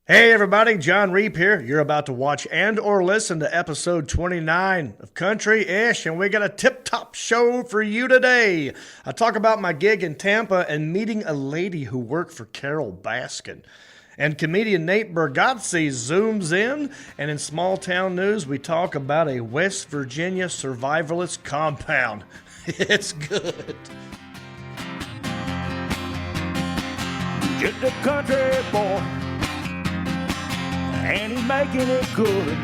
Hey everybody, John Reep here. You're about to watch and or listen to episode 29 of Country-ish, and we got a tip-top show for you today. I talk about my gig in Tampa and meeting a lady who worked for Carol Baskin. And comedian Nate Bargatze zooms in, and in small town news, we talk about a West Virginia survivalist compound. It's good. Just a country boy, and he's making it good.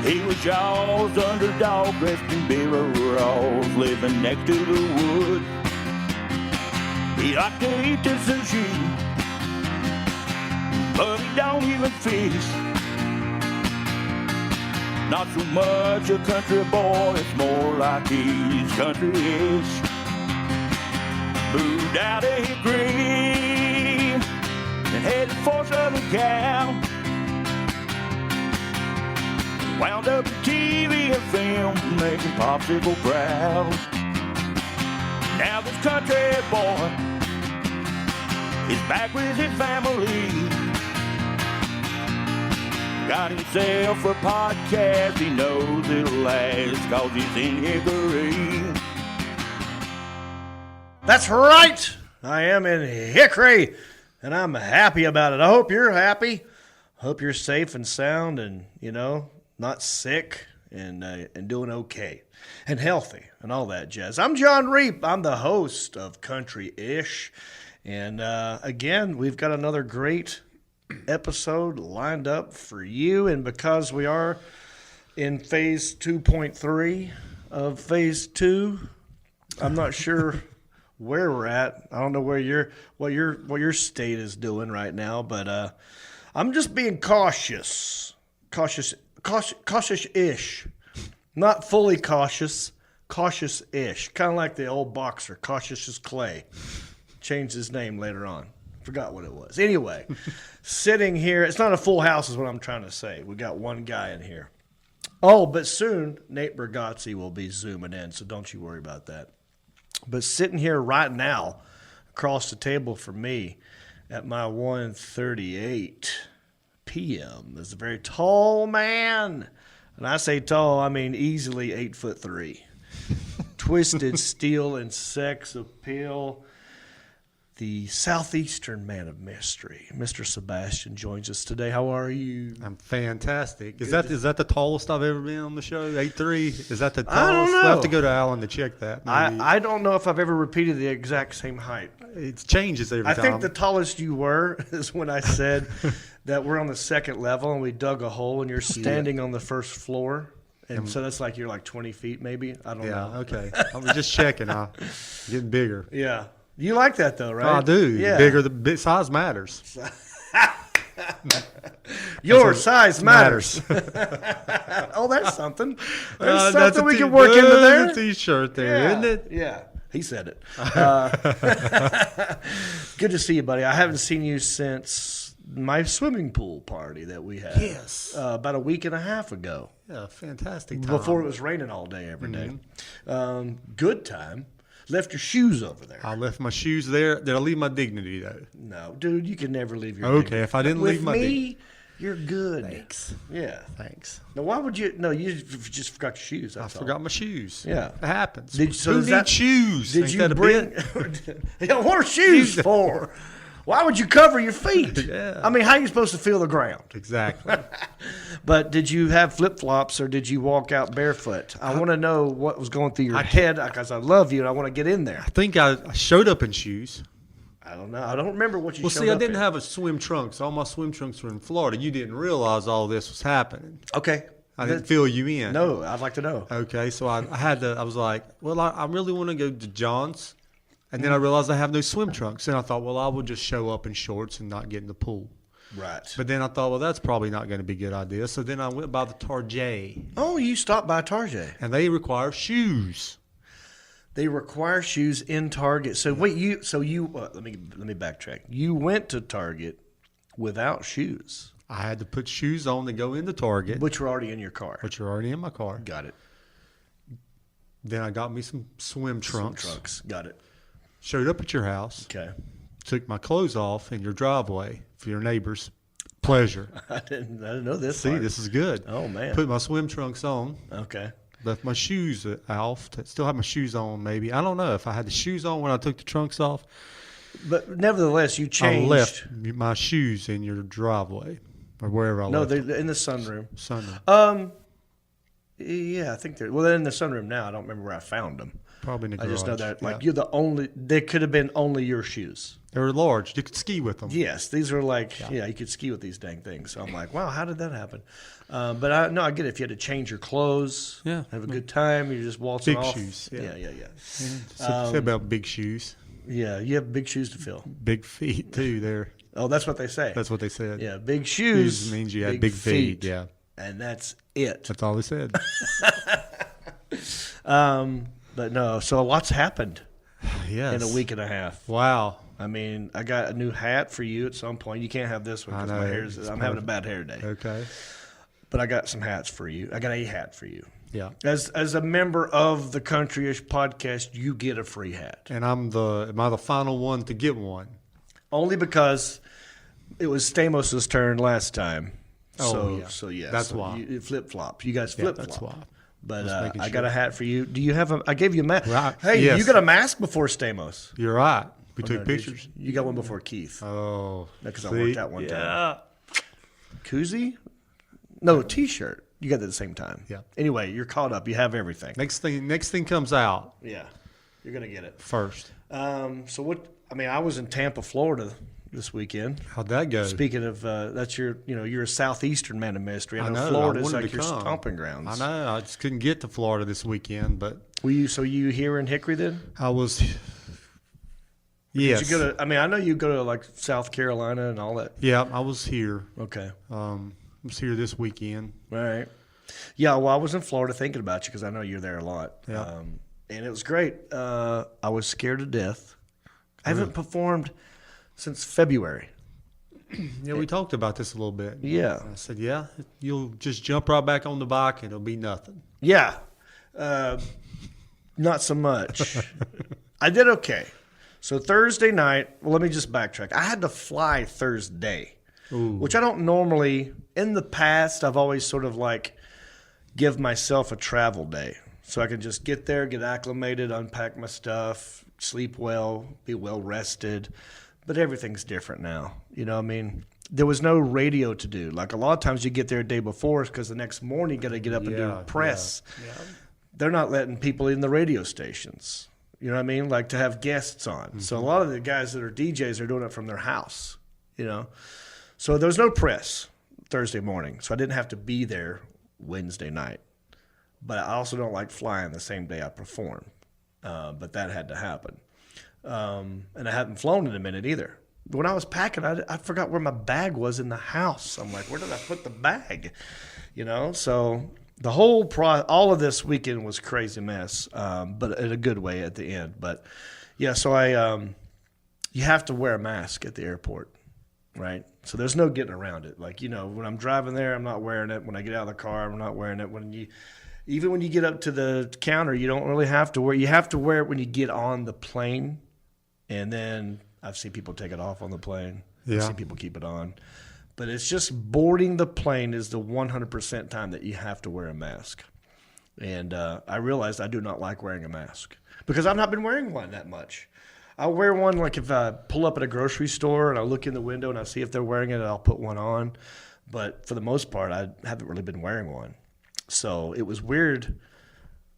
He was y'all's underdog, dressed in overalls, living next to the wood. He liked to eat the sushi, but he don't even fish. Not so much a country boy, it's more like he's country-ish. Moved out of Hickory and headed for Southern Cal. Wound up in TV and film, making popsicle proud. Now this country boy is back with his family. Got himself a podcast, he knows it'll last, 'cause he's in Hickory. That's right. I am in Hickory, and I'm happy about it. I hope you're happy. I hope you're safe and sound and, not sick and doing okay and healthy and all that jazz. I'm John Reep. I'm the host of Country-ish. And, again, we've got another great episode lined up for you. And because we are in phase 2.3 of phase 2, I'm not sure where we're at. I don't know what your state is doing right now, but I'm just being cautious-ish. Not fully cautious, cautious-ish. Kind of like the old boxer, Cautious as Clay. Changed his name later on. Forgot what it was. Anyway, sitting here, it's not a full house is what I'm trying to say. We got one guy in here. Oh, but soon Nate Bargatze will be zooming in, so don't you worry about that. But sitting here right now, across the table from me, at my 1:38 p.m. is a very tall man. And I say tall, I mean easily 8'3". Twisted steel and sex appeal. The southeastern man of mystery, Mr. Sebastian, joins us today. How are you? I'm fantastic. Is that the tallest I've ever been on the show? 8'3"? Is that the tallest? I don't know. I'll have to go to Alan to check that. I don't know if I've ever repeated the exact same height. It changes every time. I think the tallest you were is when I said that we're on the second level and we dug a hole and you're standing on the first floor. And so that's like you're like 20 feet maybe. I don't know. Yeah, okay. I was just checking. I'm getting bigger. Yeah. You like that though, right? I do. Yeah. Bigger, the size matters. Your size matters. Oh, that's something. There's something we can work into there. There's a T-shirt there, isn't it? Yeah. He said it. Good to see you, buddy. I haven't seen you since my swimming pool party that we had. Yes. About a week and a half ago. Yeah, fantastic time. Before it was raining all day, every day. Good time. Left your shoes over there. I left my shoes there. Did I leave my dignity, though? No, dude, you can never leave your dignity. If I didn't leave my dignity. With me, you're good. Thanks. Yeah. Thanks. Now, why would you? No, you just forgot your shoes. I forgot my shoes. Yeah. It happens. Who needs shoes? Did you bring? What are shoes for? Why would you cover your feet? Yeah. I mean, how are you supposed to feel the ground? Exactly. But did you have flip-flops or did you walk out barefoot? I want to know what was going through your head because I love you and I want to get in there. I think I showed up in shoes. I don't know. I don't remember what you showed up I didn't in. have a swim trunks. All my swim trunks were in Florida. You didn't realize all this was happening. Okay. I didn't fill you in. No, I'd like to know. Okay, so I was like, well, I really want to go to John's. And then I realized I have no swim trunks. And I thought, well, I will just show up in shorts and not get in the pool. Right. But then I thought, well, that's probably not going to be a good idea. So then I went by the Target. Oh, you stopped by Target. And they require shoes. They require shoes in Target. So wait, let me backtrack. You went to Target without shoes. I had to put shoes on to go into Target. Which were already in your car. Which were already in my car. Got it. Then I got me some swim trunks. Got it. Showed up at your house. Okay. took my clothes off in your driveway for your neighbors. Pleasure. I didn't know this. See, part. this is good. Oh man. Put my swim trunks on. Okay. Left my shoes off. Still have my shoes on, maybe. I don't know if I had the shoes on when I took the trunks off. But nevertheless, you changed. I left my shoes in your driveway or wherever I left. No, they're in the sunroom. Sunroom. Yeah, I think they're. Well, they're in the sunroom now. I don't remember where I found them. Probably in the I garage. just know that, like, Yeah. you're the only. They could have been only your shoes. They were large. You could ski with them. Yes, these are like, yeah, you could ski with these dang things. So I'm like, wow, how did that happen? But I get it. If you had to change your clothes, Yeah. have a good time, you're just waltzing Big off. shoes, yeah. Yeah. Say about big shoes. Yeah, you have big shoes to fill. Big feet, too. There. Oh, that's what they say. That's what they said. Yeah, big shoes Shoes means you had big feet. Yeah. And that's it. That's all they said. But no, so a lot's happened Yes. in a week and a half. Wow. I mean, I got a new hat for you at some point. You can't have this one I because know. my hair's. It's I'm having a perfect. bad hair day. Okay. But I got some hats for you. I got a hat for you. Yeah. As a member of the Countryish podcast, you get a free hat. And am I the final one to get one? Only because it was Stamos' turn last time. Oh, So yeah. That's why. You flip flop. You guys Yeah, flip flop. that's why. But Just making I got sure. a hat for you. Do you have a? I gave you a mask. Right. Hey, Yes. you got a mask before Stamos. You're right. We Oh, took no, pictures. You got one before Keith. Oh. Because I see? worked out one yeah. time. Koozie? No, T-shirt. You got it at the same time. Yeah. Anyway, you're caught up. You have everything. Next thing comes out Yeah, you're gonna get it. first. So what? I mean, I was in Tampa, Florida this weekend. How'd that go? Speaking of, that's you're a southeastern man of mystery. I know I Florida's wanted like to your come. stomping grounds. I know. I just couldn't get to Florida this weekend, but So you here in Hickory then? I was. Yes. Did you go to? I mean, I know you go to like South Carolina and all that. Yeah, I was here. Okay. I was here this weekend. All right. Yeah, well, I was in Florida thinking about you because I know you're there a lot. Yeah. And it was great. I was scared to death. I haven't performed since February. Yeah, we talked about this a little bit. Yeah. I said, yeah, you'll just jump right back on the bike and it'll be nothing. Yeah. Not so much. I did okay. So Thursday night, well, let me just backtrack. I had to fly Thursday, which I don't normally. In the past, I've always sort of like give myself a travel day so I can just get there, get acclimated, unpack my stuff, sleep well, be well rested. But everything's different now. You know what I mean? There was no radio to do. Like a lot of times you get there a day before because the next morning you got to get up and do press. Yeah. They're not letting people in the radio stations. You know what I mean? Like to have guests on. Mm-hmm. So a lot of the guys that are DJs are doing it from their house, you know? So there was no press Thursday morning. So I didn't have to be there Wednesday night. But I also don't like flying the same day I perform. But that had to happen. And I haven't flown in a minute either. When I was packing, I forgot where my bag was in the house. I'm like, where did I put the bag? You know, so the whole all of this weekend was crazy mess, but in a good way at the end. But yeah, so you have to wear a mask at the airport, right? So there's no getting around it. Like, you know, when I'm driving there, I'm not wearing it. When I get out of the car, I'm not wearing it. Even when you get up to the counter, you don't really have to wear. You have to wear it when you get on the plane, and then I've seen people take it off on the plane. Yeah. I've seen people keep it on. But it's just boarding the plane is the 100% time that you have to wear a mask. And I realized I do not like wearing a mask because I've not been wearing one that much. I'll wear one like if I pull up at a grocery store and I look in the window and I see if they're wearing it, I'll put one on. But for the most part, I haven't really been wearing one. So it was weird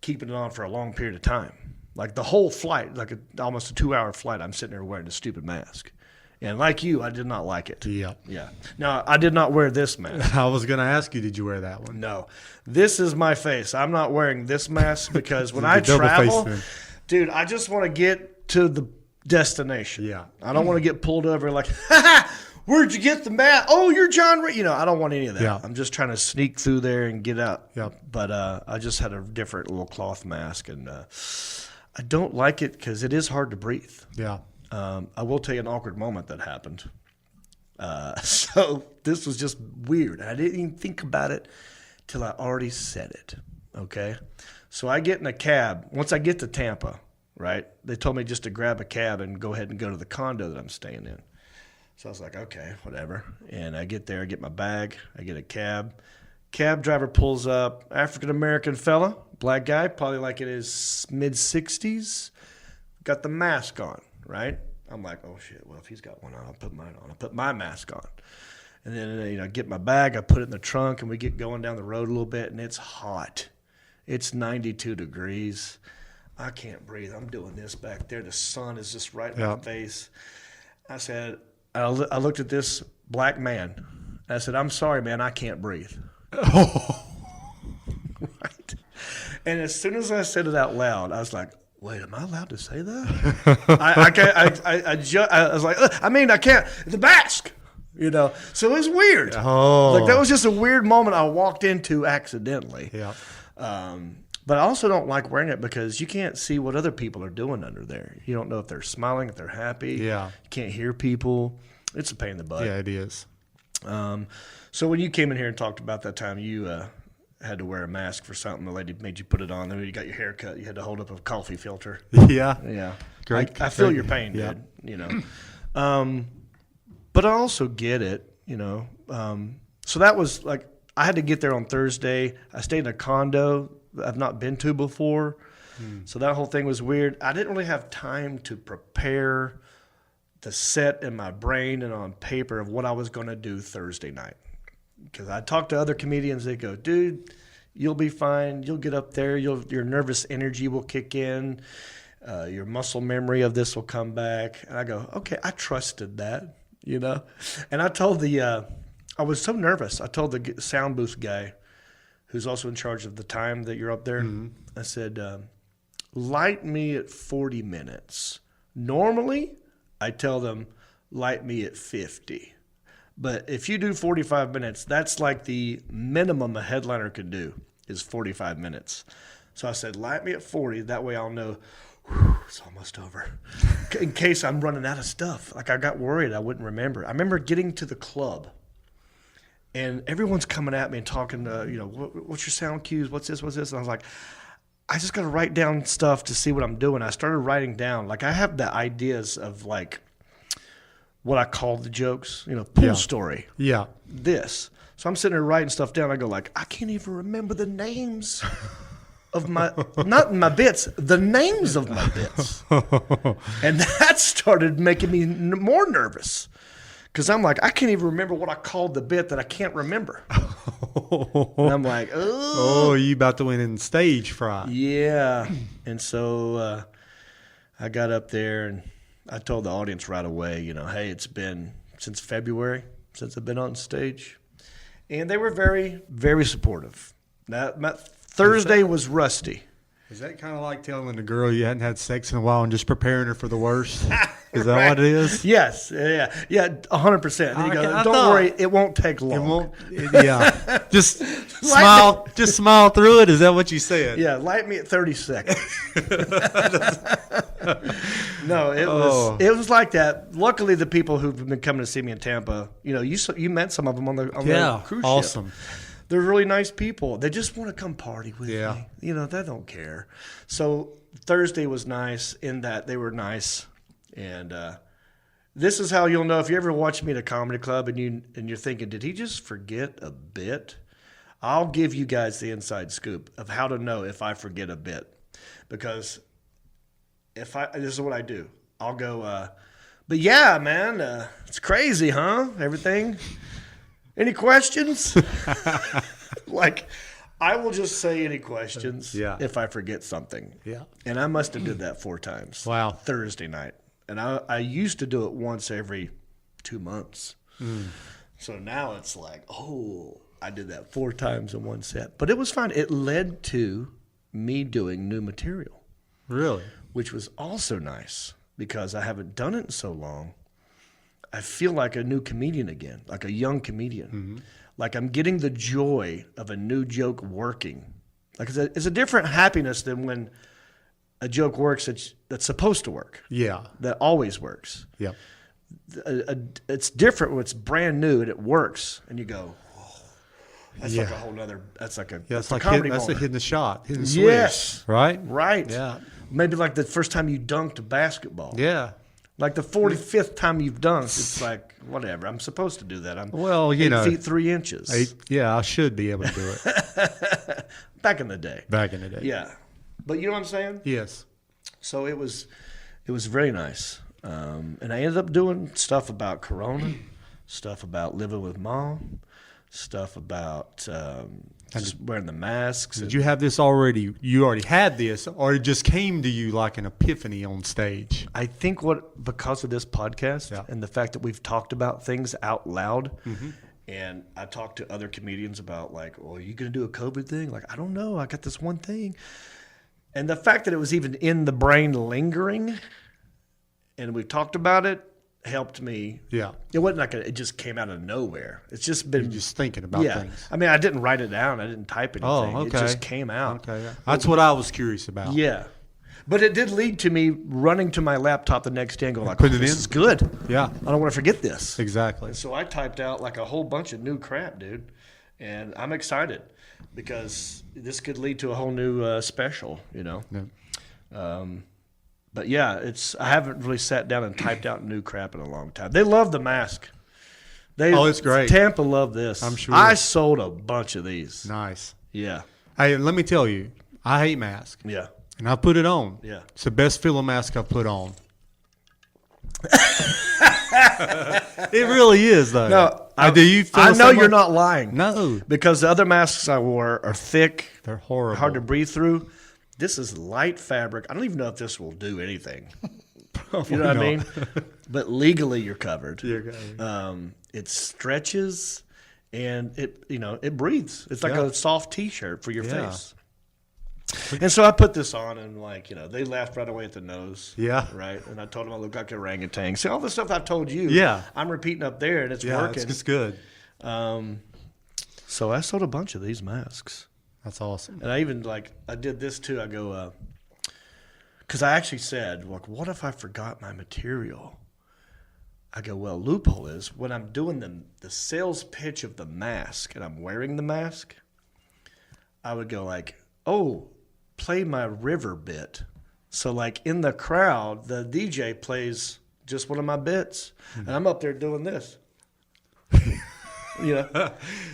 keeping it on for a long period of time. Like the whole flight, like almost a 2-hour flight, I'm sitting there wearing a stupid mask. And like you, I did not like it. Yeah. Yeah. Now, I did not wear this mask. I was going to ask you, did you wear that one? No. This is my face. I'm not wearing this mask because when The I double travel, face thing. dude, I just want to get to the destination. Yeah. I don't want to get pulled over like, ha, where'd you get the mask? Oh, you're John Ray. You know, I don't want any of that. Yeah. I'm just trying to sneak through there and get out. Yep. But I just had a different little cloth mask, and I don't like it because it is hard to breathe. Yeah. I will tell you an awkward moment that happened. So this was just weird. I didn't even think about it till I already said it. Okay. So I get in a cab. Once I get to Tampa, right? They told me just to grab a cab and go ahead and go to the condo that I'm staying in. So I was like, okay, whatever. And I get there, I get my bag, I get a cab. Cab driver pulls up, African-American fella, black guy, probably like in his mid-60s, got the mask on, right? I'm like, oh, shit, well, if he's got one on, I'll put mine on. I'll put my mask on. And then, I get my bag, I put it in the trunk, and we get going down the road a little bit, and it's hot. It's 92 degrees. I can't breathe. I'm doing this back there. The sun is just right in my face. I said, I looked at this black man. I said, I'm sorry, man, I can't breathe. Oh. Right. And as soon as I said it out loud, I was like, wait, am I allowed to say that? I was like, I can't. The mask, So it was weird. Oh. Like that was just a weird moment I walked into accidentally. Yeah. But I also don't like wearing it because you can't see what other people are doing under there. You don't know if they're smiling, if they're happy. Yeah. You can't hear people. It's a pain in the butt. Yeah, it is. So when you came in here and talked about that time you had to wear a mask for something, the lady made you put it on. Then when you got your hair cut, you had to hold up a coffee filter. Yeah. Yeah. Great. I feel your pain, dude. But I also get it, So that was like, I had to get there on Thursday. I stayed in a condo I've not been to before. So that whole thing was weird. I didn't really have time to prepare the set in my brain and on paper of what I was going to do Thursday night. Because I talked to other comedians, they go, dude, you'll be fine. You'll get up there. Your nervous energy will kick in. Your muscle memory of this will come back. And I go, okay, I trusted that, And I told I was so nervous. I told the sound booth guy, who's also in charge of the time that you're up there, I said, light me at 40 minutes. Normally, I tell them, light me at 50. But if you do 45 minutes, that's like the minimum a headliner could do is 45 minutes. So I said, light me at 40. That way I'll know it's almost over. In case I'm running out of stuff. Like I got worried I wouldn't remember. I remember getting to the club. And everyone's coming at me and talking, what's your sound cues? What's this? And I was like, I just got to write down stuff to see what I'm doing. I started writing down. Like I have the ideas of like what I call the jokes, pool story. Yeah. This. So I'm sitting there writing stuff down. I go like, I can't even remember the names of not my bits, the names of my bits. And that started making me more nervous. Because I'm like, I can't even remember what I called the bit that I can't remember. And I'm like, oh, you about to win in stage fright. Yeah. And so I got up there and I told the audience right away, hey, it's been since February since I've been on stage. And they were very, very supportive. My Thursday was rusty. Is that kind of like telling a girl you hadn't had sex in a while and just preparing her for the worst? Is that what it is? Yes. Yeah. 100%. And you go, don't worry, it won't take long. It won't. Yeah. Just smile. Just smile through it. Is that what you said? Yeah. Light me at 30 seconds. No, it was like that. Luckily, the people who've been coming to see me in Tampa, you met some of them on the cruise ship. Awesome. They're really nice people. They just want to come party with me. They don't care. So Thursday was nice in that they were nice. And this is how you'll know if you ever watch me at a comedy club and you're thinking, did he just forget a bit? I'll give you guys the inside scoop of how to know if I forget a bit. Because this is what I do. I'll go, but yeah, man, it's crazy, huh? Everything. Any questions? Like, I will just say any questions if I forget something. Yeah. And I must have did that 4 times. Wow. Thursday night. And I used to do it once every 2 months. So now it's like, I did that 4 times in one set. But it was fun. It led to me doing new material. Really? Which was also nice because I haven't done it in so long. I feel like a new comedian again, like a young comedian. Mm-hmm. Like I'm getting the joy of a new joke working. Like it's a different happiness than when a joke works that's supposed to work. Yeah. That always works. Yeah. It's different when it's brand new and it works and you go, that's like a whole nother, that's like a, that's a like comedy that's a moment. hidden shot, hidden switch. Yes. Right? Right. Yeah. Maybe like the first time you dunked a basketball. Yeah. Like the 45th time you've dunked, it's like, whatever. I'm supposed to do that. I'm Well, 8 feet 3 inches. Yeah, I should be able to do it. Back in the day. Back in the day. Yeah. But you know what I'm saying? Yes. So it was very nice. And I ended up doing stuff about Corona, stuff about living with mom, stuff about just wearing the masks. Did you have this already? You already had this, or it just came to you like an epiphany on stage? I think because of this podcast and the fact that we've talked about things out loud, and I talked to other comedians about like, well, are you going to do a COVID thing? Like, I don't know. I got this one thing. And the fact that it was even in the brain lingering and we talked about it helped me. Yeah. It wasn't like it just came out of nowhere. It's just been. You're just thinking about things. I mean, I didn't write it down. I didn't type anything. Oh, okay. It just came out. Okay. That's what I was curious about. Yeah. But it did lead to me running to my laptop the next day and going like, Put it this in? is good. Yeah. I don't want to forget this. Exactly. And so I typed out like a whole bunch of new crap, dude. And I'm excited because this could lead to a whole new special, you know. Yeah. But yeah, I haven't really sat down and typed out new crap in a long time. They love the mask. It's great. Tampa loved this. I'm sure. I sold a bunch of these. Nice. Yeah. Hey, let me tell you, I hate masks. Yeah. And I put it on. Yeah. It's the best feeling mask I've put on. It really is, though. No, do you feel I know something? you're not lying. No. Because the other masks I wore are thick. They're horrible. Hard to breathe through. This is light fabric. I don't even know if this will do anything. You know what I mean? But legally, you're covered. You're covered. It stretches, and it breathes. It's like a soft T-shirt for your face. And so I put this on, and they laughed right away at the nose. Yeah. Right. And I told them I look like an orangutan. See all the stuff I've told you. Yeah. I'm repeating up there, and it's working. It's good. So I sold a bunch of these masks. That's awesome. And I even I did this too. I go, because I actually said, like, what if I forgot my material? I go, well, loophole is when I'm doing the sales pitch of the mask and I'm wearing the mask, I would go like, oh, play my river bit. So like in the crowd, the DJ plays just one of my bits, and I'm up there doing this.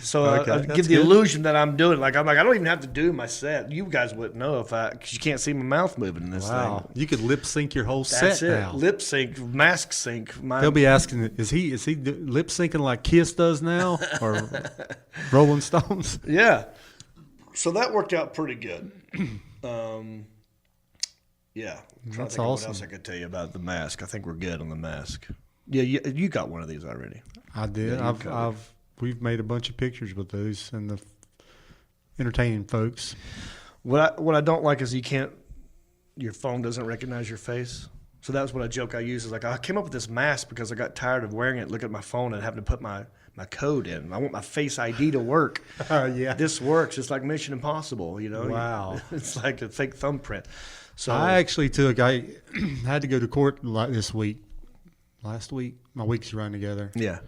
So I give the illusion that I'm doing. I'm like, I don't even have to do my set. You guys wouldn't know because you can't see my mouth moving in this thing. You could lip sync your whole That's set it. now. Lip sync, mask sync. They'll be asking, is he lip syncing like Kiss does now, or Rolling Stones? Yeah. So that worked out pretty good. Yeah. I'm trying to think of what else I could tell you about the mask. I think we're good on the mask. Yeah, you got one of these already. I did. Yeah, We've made a bunch of pictures with those and the entertaining folks. What I don't like is your phone doesn't recognize your face. So that was what a joke I used. Is like, I came up with this mask because I got tired of wearing it, looking at my phone and having to put my code in. I want my Face ID to work. Yeah. This works. It's like Mission Impossible, Wow. It's like a fake thumbprint. So I actually I had to go to court last week. My weeks run together. Yeah.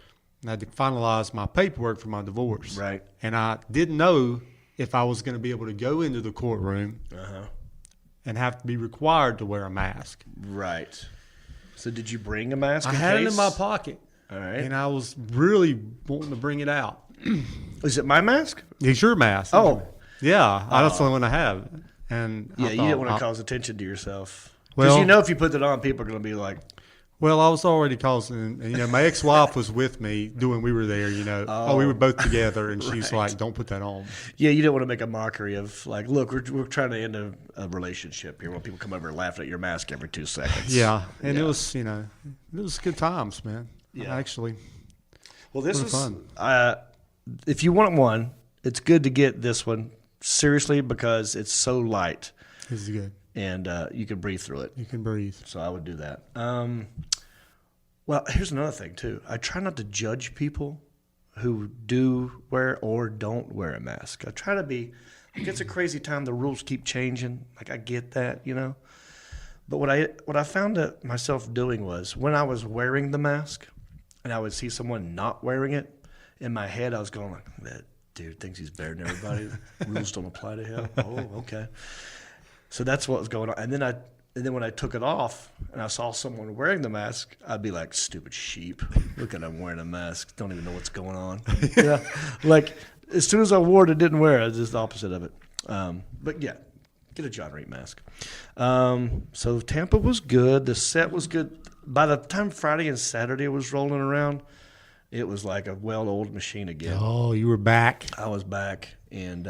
I had to finalize my paperwork for my divorce. Right. And I didn't know if I was going to be able to go into the courtroom and have to be required to wear a mask. Right. So did you bring a mask? I had it in my pocket. All right. And I was really wanting to bring it out. Is it my mask? It's your mask. Oh. Yeah. That's the only one I have. And yeah, I you thought, didn't want to cause attention to yourself. Because if you put it on, people are going to be like, well, I was already causing, my ex-wife was with me we were there, we were both together, and she's like, don't put that on. Yeah, you didn't want to make a mockery of, like, look, we're trying to end a relationship here when people come over and laugh at your mask every 2 seconds. Yeah, and it was, it was good times, man. Yeah. Actually. Well, this is fun. If you want one, it's good to get this one, seriously, because it's so light. This is good. And you can breathe through it. You can breathe. So I would do that. Well, here's another thing, too. I try not to judge people who do wear or don't wear a mask. I try to be – it's a crazy time. The rules keep changing. Like, I get that, But what I found myself doing was when I was wearing the mask and I would see someone not wearing it, in my head I was going like, that dude thinks he's better than everybody. Rules don't apply to him. Oh, okay. So that's what was going on. And then And then when I took it off and I saw someone wearing the mask, I'd be like, stupid sheep. Look at them wearing a mask. Don't even know what's going on. Yeah. Like, as soon as I wore it, it didn't wear it. It's just the opposite of it. But, yeah, get a John Reed mask. So Tampa was good. The set was good. By the time Friday and Saturday was rolling around, it was like a well-oiled machine again. Oh, you were back. I was back. And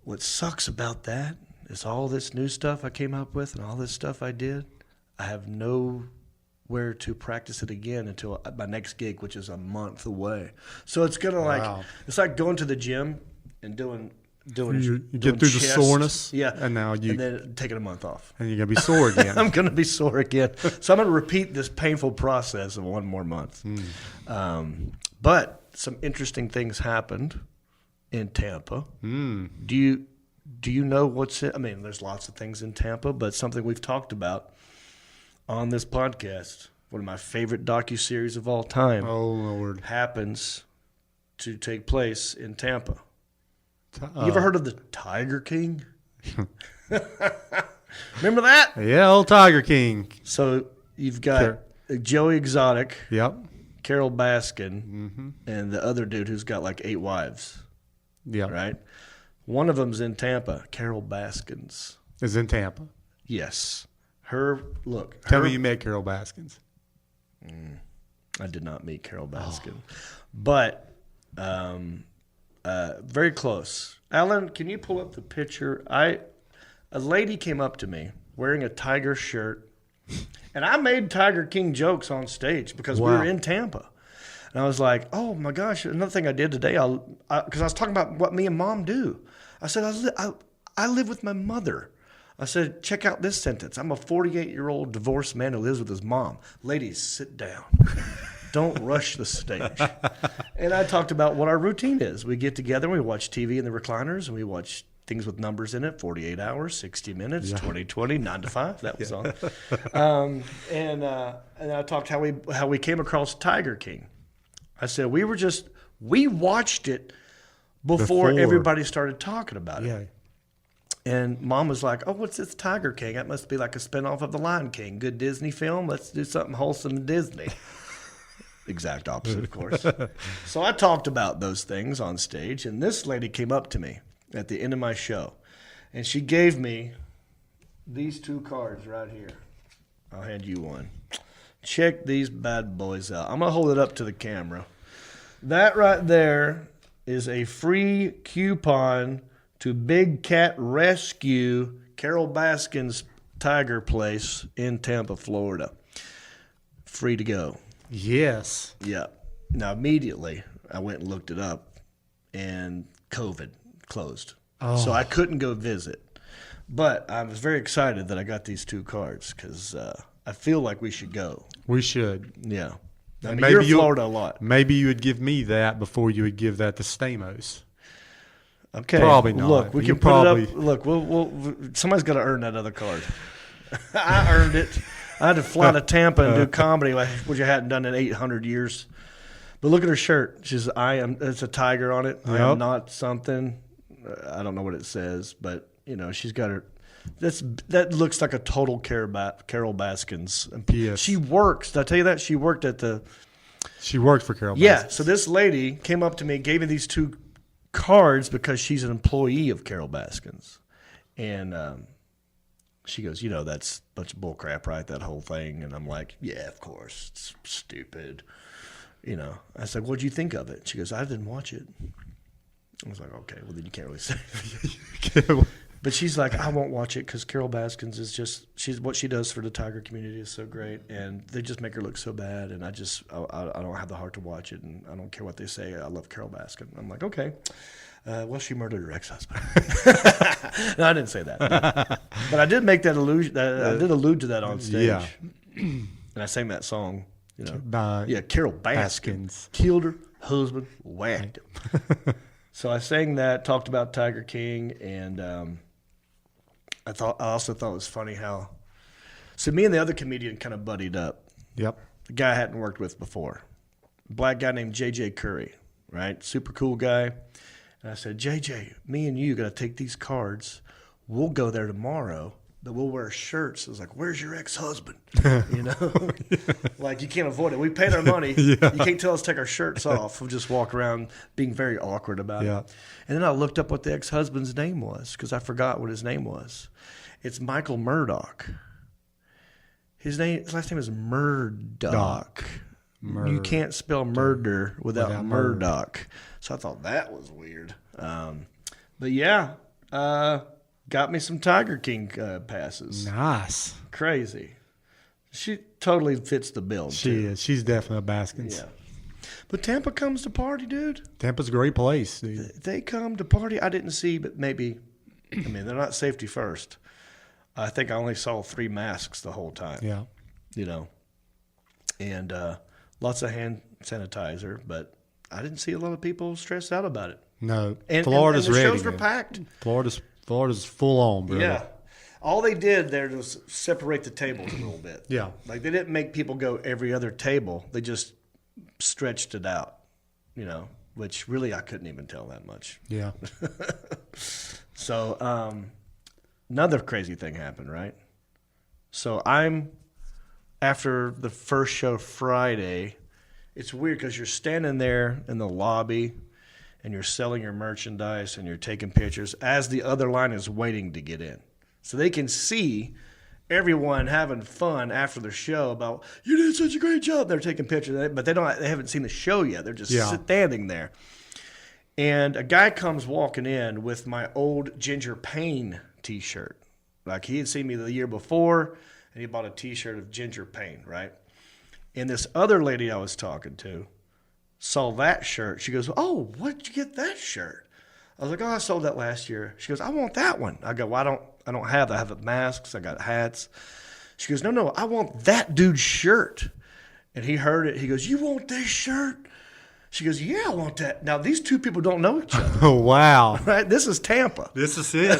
what sucks about that is all this new stuff I came up with and all this stuff I did, I have nowhere to practice it again until my next gig, which is a month away. So it's gonna it's like going to the gym and doing you get through chest. the soreness, yeah, and then taking a month off, and you're gonna be sore again. I'm gonna be sore again, so I'm gonna repeat this painful process of one more month. But some interesting things happened in Tampa. Do you know what's in? I mean, there's lots of things in Tampa, but something we've talked about on this podcast, one of my favorite docuseries of all time, happens to take place in Tampa. You ever heard of the Tiger King? Remember that? Yeah, old Tiger King. So you've got Joey Exotic, Yep. Carol Baskin, and the other dude who's got like 8 wives. Yeah. Right? One of them's in Tampa, Carol Baskin's. Is in Tampa. Yes. Tell me you met Carol Baskins. I did not meet Carol Baskin. But very close. Alan, can you pull up the picture? A lady came up to me wearing a Tiger shirt, and I made Tiger King jokes on stage because we were in Tampa. And I was like, oh, my gosh, another thing I did today, because I was talking about what me and Mom do. I said, I live with my mother. I said, check out this sentence. I'm a 48-year-old divorced man who lives with his mom. Ladies, sit down. Don't rush the stage. And I talked about what our routine is. We get together, and we watch TV in the recliners, and we watch things with numbers in it, 48 hours, 60 minutes, 20/20, 9 to 5. That was on. And I talked how we came across Tiger King. I said, we watched it before everybody started talking about it. Yeah. And Mom was like, oh, what's this Tiger King? That must be like a spinoff of The Lion King. Good Disney film. Let's do something wholesome in Disney. Exact opposite, of course. So I talked about those things on stage, and this lady came up to me at the end of my show, and she gave me these 2 cards right here. I'll hand you one. Check these bad boys out. I'm going to hold it up to the camera. That right there is a free coupon to Big Cat Rescue, Carol Baskin's Tiger Place in Tampa, Florida. Free to go. Yes. Yeah. Now, immediately, I went and looked it up, and COVID closed. Oh. So I couldn't go visit. But I was very excited that I got these 2 cards because I feel like we should go. We should. Yeah. I mean, you're in Florida a lot. Maybe you would give me that before you would give that to Stamos. Okay. Probably not. Look, we can put it up. Look, we'll somebody's got to earn that other card. I earned it. I had to fly to Tampa and do comedy, which I hadn't done in 800 years. But look at her shirt. It's a tiger on it. Yep. I am not something. I don't know what it says, but she's got her. That looks like a total Carol Baskin's. Yes. She works. Did I tell you that? She worked She worked for Carol Baskin. Yeah. So this lady came up to me, gave me these 2 cards because she's an employee of Carol Baskin's, and she goes, that's a bunch of bull crap, right? That whole thing. And I'm like, yeah, of course, it's stupid. I said, what'd you think of it? She goes, I didn't watch it. I was like, okay, well then you can't really say. But she's like, I won't watch it because Carol Baskin's is what she does for the tiger community is so great, and they just make her look so bad, and I don't have the heart to watch it, and I don't care what they say. I love Carol Baskin. I'm like, okay. Well, she murdered her ex-husband. No, I didn't say that. But I did make that allusion. I did allude to that on stage. Yeah. And I sang that song. Carol Baskin killed her husband, whacked him. So I sang that, talked about Tiger King, and I also thought it was funny how. So me and the other comedian kind of buddied up. Yep. The guy I hadn't worked with before, black guy named J.J. Curry, right? Super cool guy. And I said, JJ, me and you got to take these cards. We'll go there tomorrow but we'll wear shirts. I was like, where's your ex-husband? You know, like you can't avoid it. We paid our money. You can't tell us to take our shirts off. We'll just walk around being very awkward about it. And then I looked up what the ex-husband's name was because I forgot what his name was. It's Michael Murdoch. His last name is Murdoch. You can't spell murder without Murdoch. So I thought that was weird. But yeah, got me some Tiger King passes. Nice. Crazy. She totally fits the bill. She is. She's definitely a Baskins. Yeah. But Tampa comes to party, dude. Tampa's a great place, dude. They come to party. I didn't see, but maybe, I mean, they're not safety first. I think I only saw 3 masks the whole time. Yeah. You know, and lots of hand sanitizer, but I didn't see a lot of people stressed out about it. No. And, Florida's and the ready. shows were packed. Florida's full on, bro. Yeah. All they did there was separate the tables a little bit. Yeah. Like they didn't make people go every other table. They just stretched it out, you know, which really I couldn't even tell that much. Yeah. So another crazy thing happened, right? So after the first show Friday, it's weird because you're standing there in the lobby and you're selling your merchandise and you're taking pictures as the other line is waiting to get in. So they can see everyone having fun after the show about, you did such a great job. They're taking pictures, but they haven't seen the show yet. They're just standing there. And a guy comes walking in with my old Ginger Payne t-shirt. Like he had seen me the year before, and he bought a t-shirt of Ginger Payne, right? And this other lady I was talking to saw that shirt. She goes, oh, where did you get that shirt? I was like, oh, I sold that last year. She goes, I want that one. I go, well, I don't have that. I have masks. I got hats. She goes, no, I want that dude's shirt. And he heard it. He goes, you want this shirt? She goes, yeah, I want that. Now, these two people don't know each other. Oh, wow. Right? This is Tampa. This is it.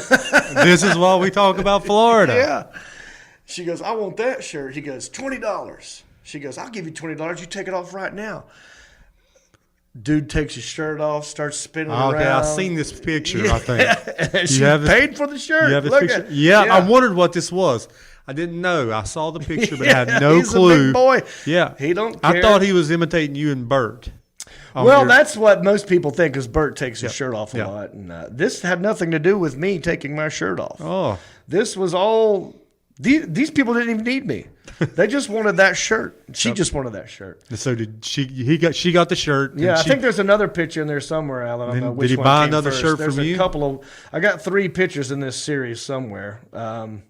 This is why we talk about Florida. Yeah. She goes, I want that shirt. He goes, $20. She goes, I'll give you $20. You take it off right now. Dude takes his shirt off, starts spinning around. Okay, I've seen this picture, I think. And she paid for the shirt. You have this Look picture? at, yeah, I wondered what this was. I didn't know. I saw the picture, but I had no he's clue. A big boy. Yeah. He don't care. I thought he was imitating you and Bert. Well, that's what most people think because Bert takes his shirt off a lot. And this had nothing to do with me taking my shirt off. Oh. This was all – these people didn't even need me. They just wanted that shirt. She just wanted that shirt. So did she? She got the shirt. Yeah, I think there's another picture in there somewhere, Alan. I don't know which did he one buy came another first. shirt There's from a you? Couple of. I got 3 pictures in this series somewhere. So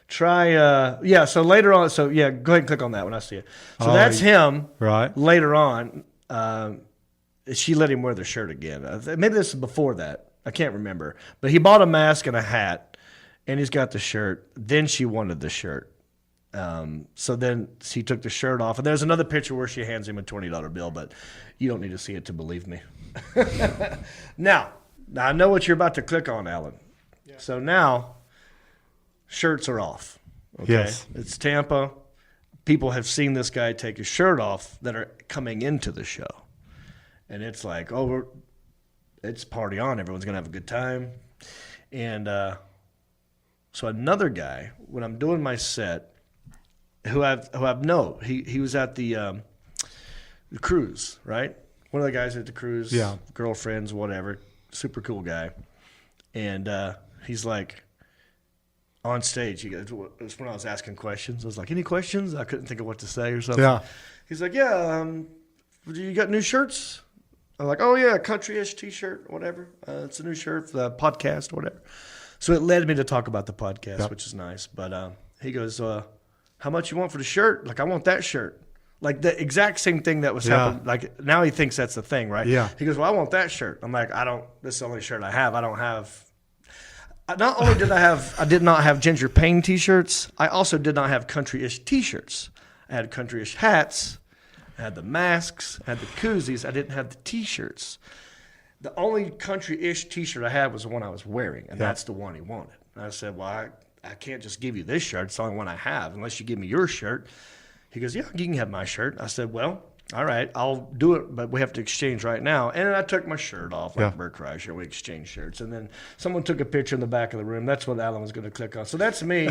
later on. So yeah, go ahead and click on that when I see it. So that's him. Right. Later on, she let him wear the shirt again. Maybe this is before that. I can't remember. But he bought a mask and a hat, and he's got the shirt. Then she wanted the shirt. So then she took the shirt off, and there's another picture where she hands him a $20 bill, but you don't need to see it to believe me. Now I know what you're about to click on, Alan. Yeah. So now shirts are off. Okay? Yes. It's Tampa. People have seen this guy take his shirt off that are coming into the show. And it's like, it's party on. Everyone's going to have a good time. And so another guy, when I'm doing my set, he was at the cruise, right? One of the guys at the cruise, girlfriends, whatever, super cool guy. And he's like, on stage, it was when I was asking questions. I was like, any questions? I couldn't think of what to say or something. Yeah. He's like, yeah, you got new shirts? I'm like, oh, yeah, country-ish T-shirt, whatever. It's a new shirt for the podcast, whatever. So it led me to talk about the podcast, which is nice. But he goes, how much you want for the shirt? Like, I want that shirt. Like the exact same thing that was happening. Like now he thinks that's the thing, right? Yeah. He goes, well, I want that shirt. I'm like, this is the only shirt I have. I don't have. Not only did I did not have Ginger Payne T-shirts, I also did not have country-ish T-shirts. I had country-ish hats. I had the masks. I had the koozies. I didn't have the T-shirts. The only country-ish T-shirt I had was the one I was wearing, and that's the one he wanted. And I said, well, I can't just give you this shirt. It's the only one I have unless you give me your shirt. He goes, yeah, you can have my shirt. I said, well, all right, I'll do it, but we have to exchange right now. And I took my shirt off like Bert Kreischer. We exchanged shirts. And then someone took a picture in the back of the room. That's what Alan was going to click on. So that's me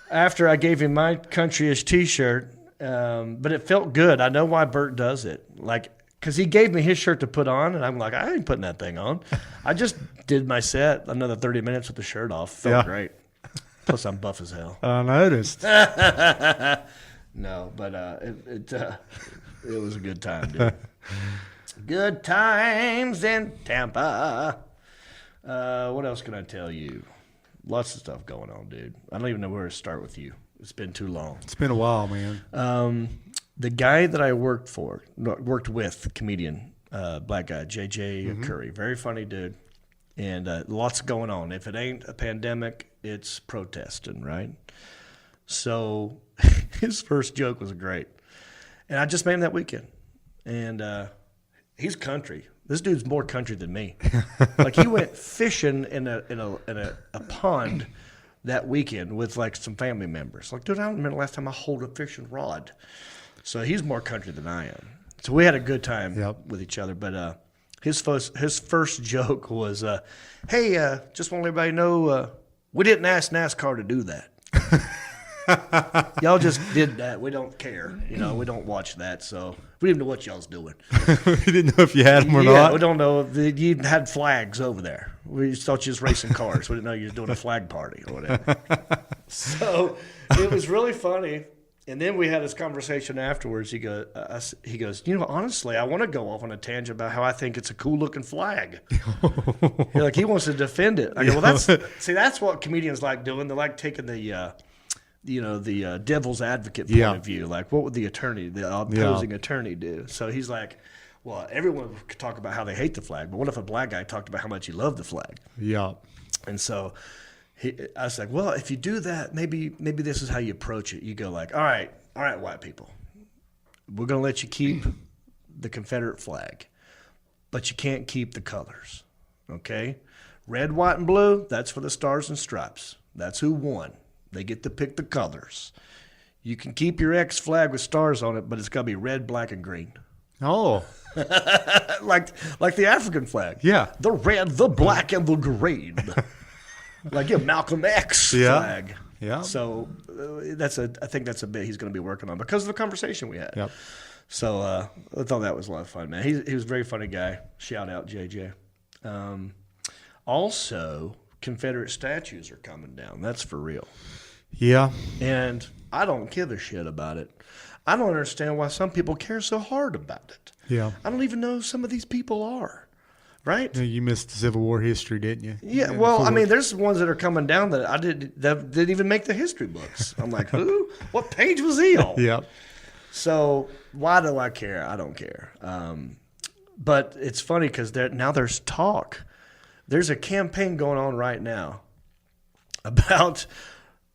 after I gave him my countryish T-shirt. But it felt good. I know why Bert does it. Like, because he gave me his shirt to put on, and I'm like, I ain't putting that thing on. I just did my set, another 30 minutes with the shirt off. Felt great. Plus, I'm buff as hell. I noticed. No, but it was a good time, dude. Good times in Tampa. What else can I tell you? Lots of stuff going on, dude. I don't even know where to start with you. It's been too long. It's been a while, man. The guy that I worked with, comedian, black guy, JJ Curry, very funny dude, and lots going on. If it ain't a pandemic, it's protesting, right? So his first joke was great, and I just made him that weekend. And he's country. This dude's more country than me. Like, he went fishing in a pond that weekend with like some family members. Like, dude, I don't remember the last time I hold a fishing rod. So he's more country than I am. So we had a good time with each other. But his first joke was, "Hey, just want everybody to know we didn't ask NASCAR to do that. Y'all just did that. We don't care. You know, we don't watch that, so we didn't know what y'all's doing. We didn't know if you had them or Yeah, not. we don't know if you had flags over there. We just thought you was racing cars. We didn't know you were doing a flag party or whatever." So it was really funny. And then we had this conversation afterwards. He goes, "You know, honestly, I want to go off on a tangent about how I think it's a cool looking flag." Like, he wants to defend it. I go, "Well, that's what comedians like doing. They like taking the devil's advocate point of view. Like, what would the opposing attorney do?" So he's like, "Well, everyone could talk about how they hate the flag, but what if a black guy talked about how much he loved the flag?" Yeah. And so I was like, "Well, if you do that, maybe this is how you approach it. You go like, all right, white people, we're going to let you keep the Confederate flag, but you can't keep the colors, okay? Red, white, and blue, that's for the Stars and Stripes. That's who won. They get to pick the colors. You can keep your X flag with stars on it, but it's got to be red, black, and green." Oh. like the African flag. Yeah. The red, the black, and the green. Like, Malcolm X flag. Yeah. So I think that's a bit he's going to be working on because of the conversation we had. Yep. So I thought that was a lot of fun, man. He was a very funny guy. Shout out JJ. Also, Confederate statues are coming down. That's for real. Yeah. And I don't give a shit about it. I don't understand why some people care so hard about it. Yeah. I don't even know who some of these people are. Right? You missed the Civil War history, didn't you? Yeah, well, I mean, there's ones that are coming down that didn't even make the history books. I'm like, who? What page was he on? Yep. So why do I care? I don't care. But it's funny because now there's talk. There's a campaign going on right now about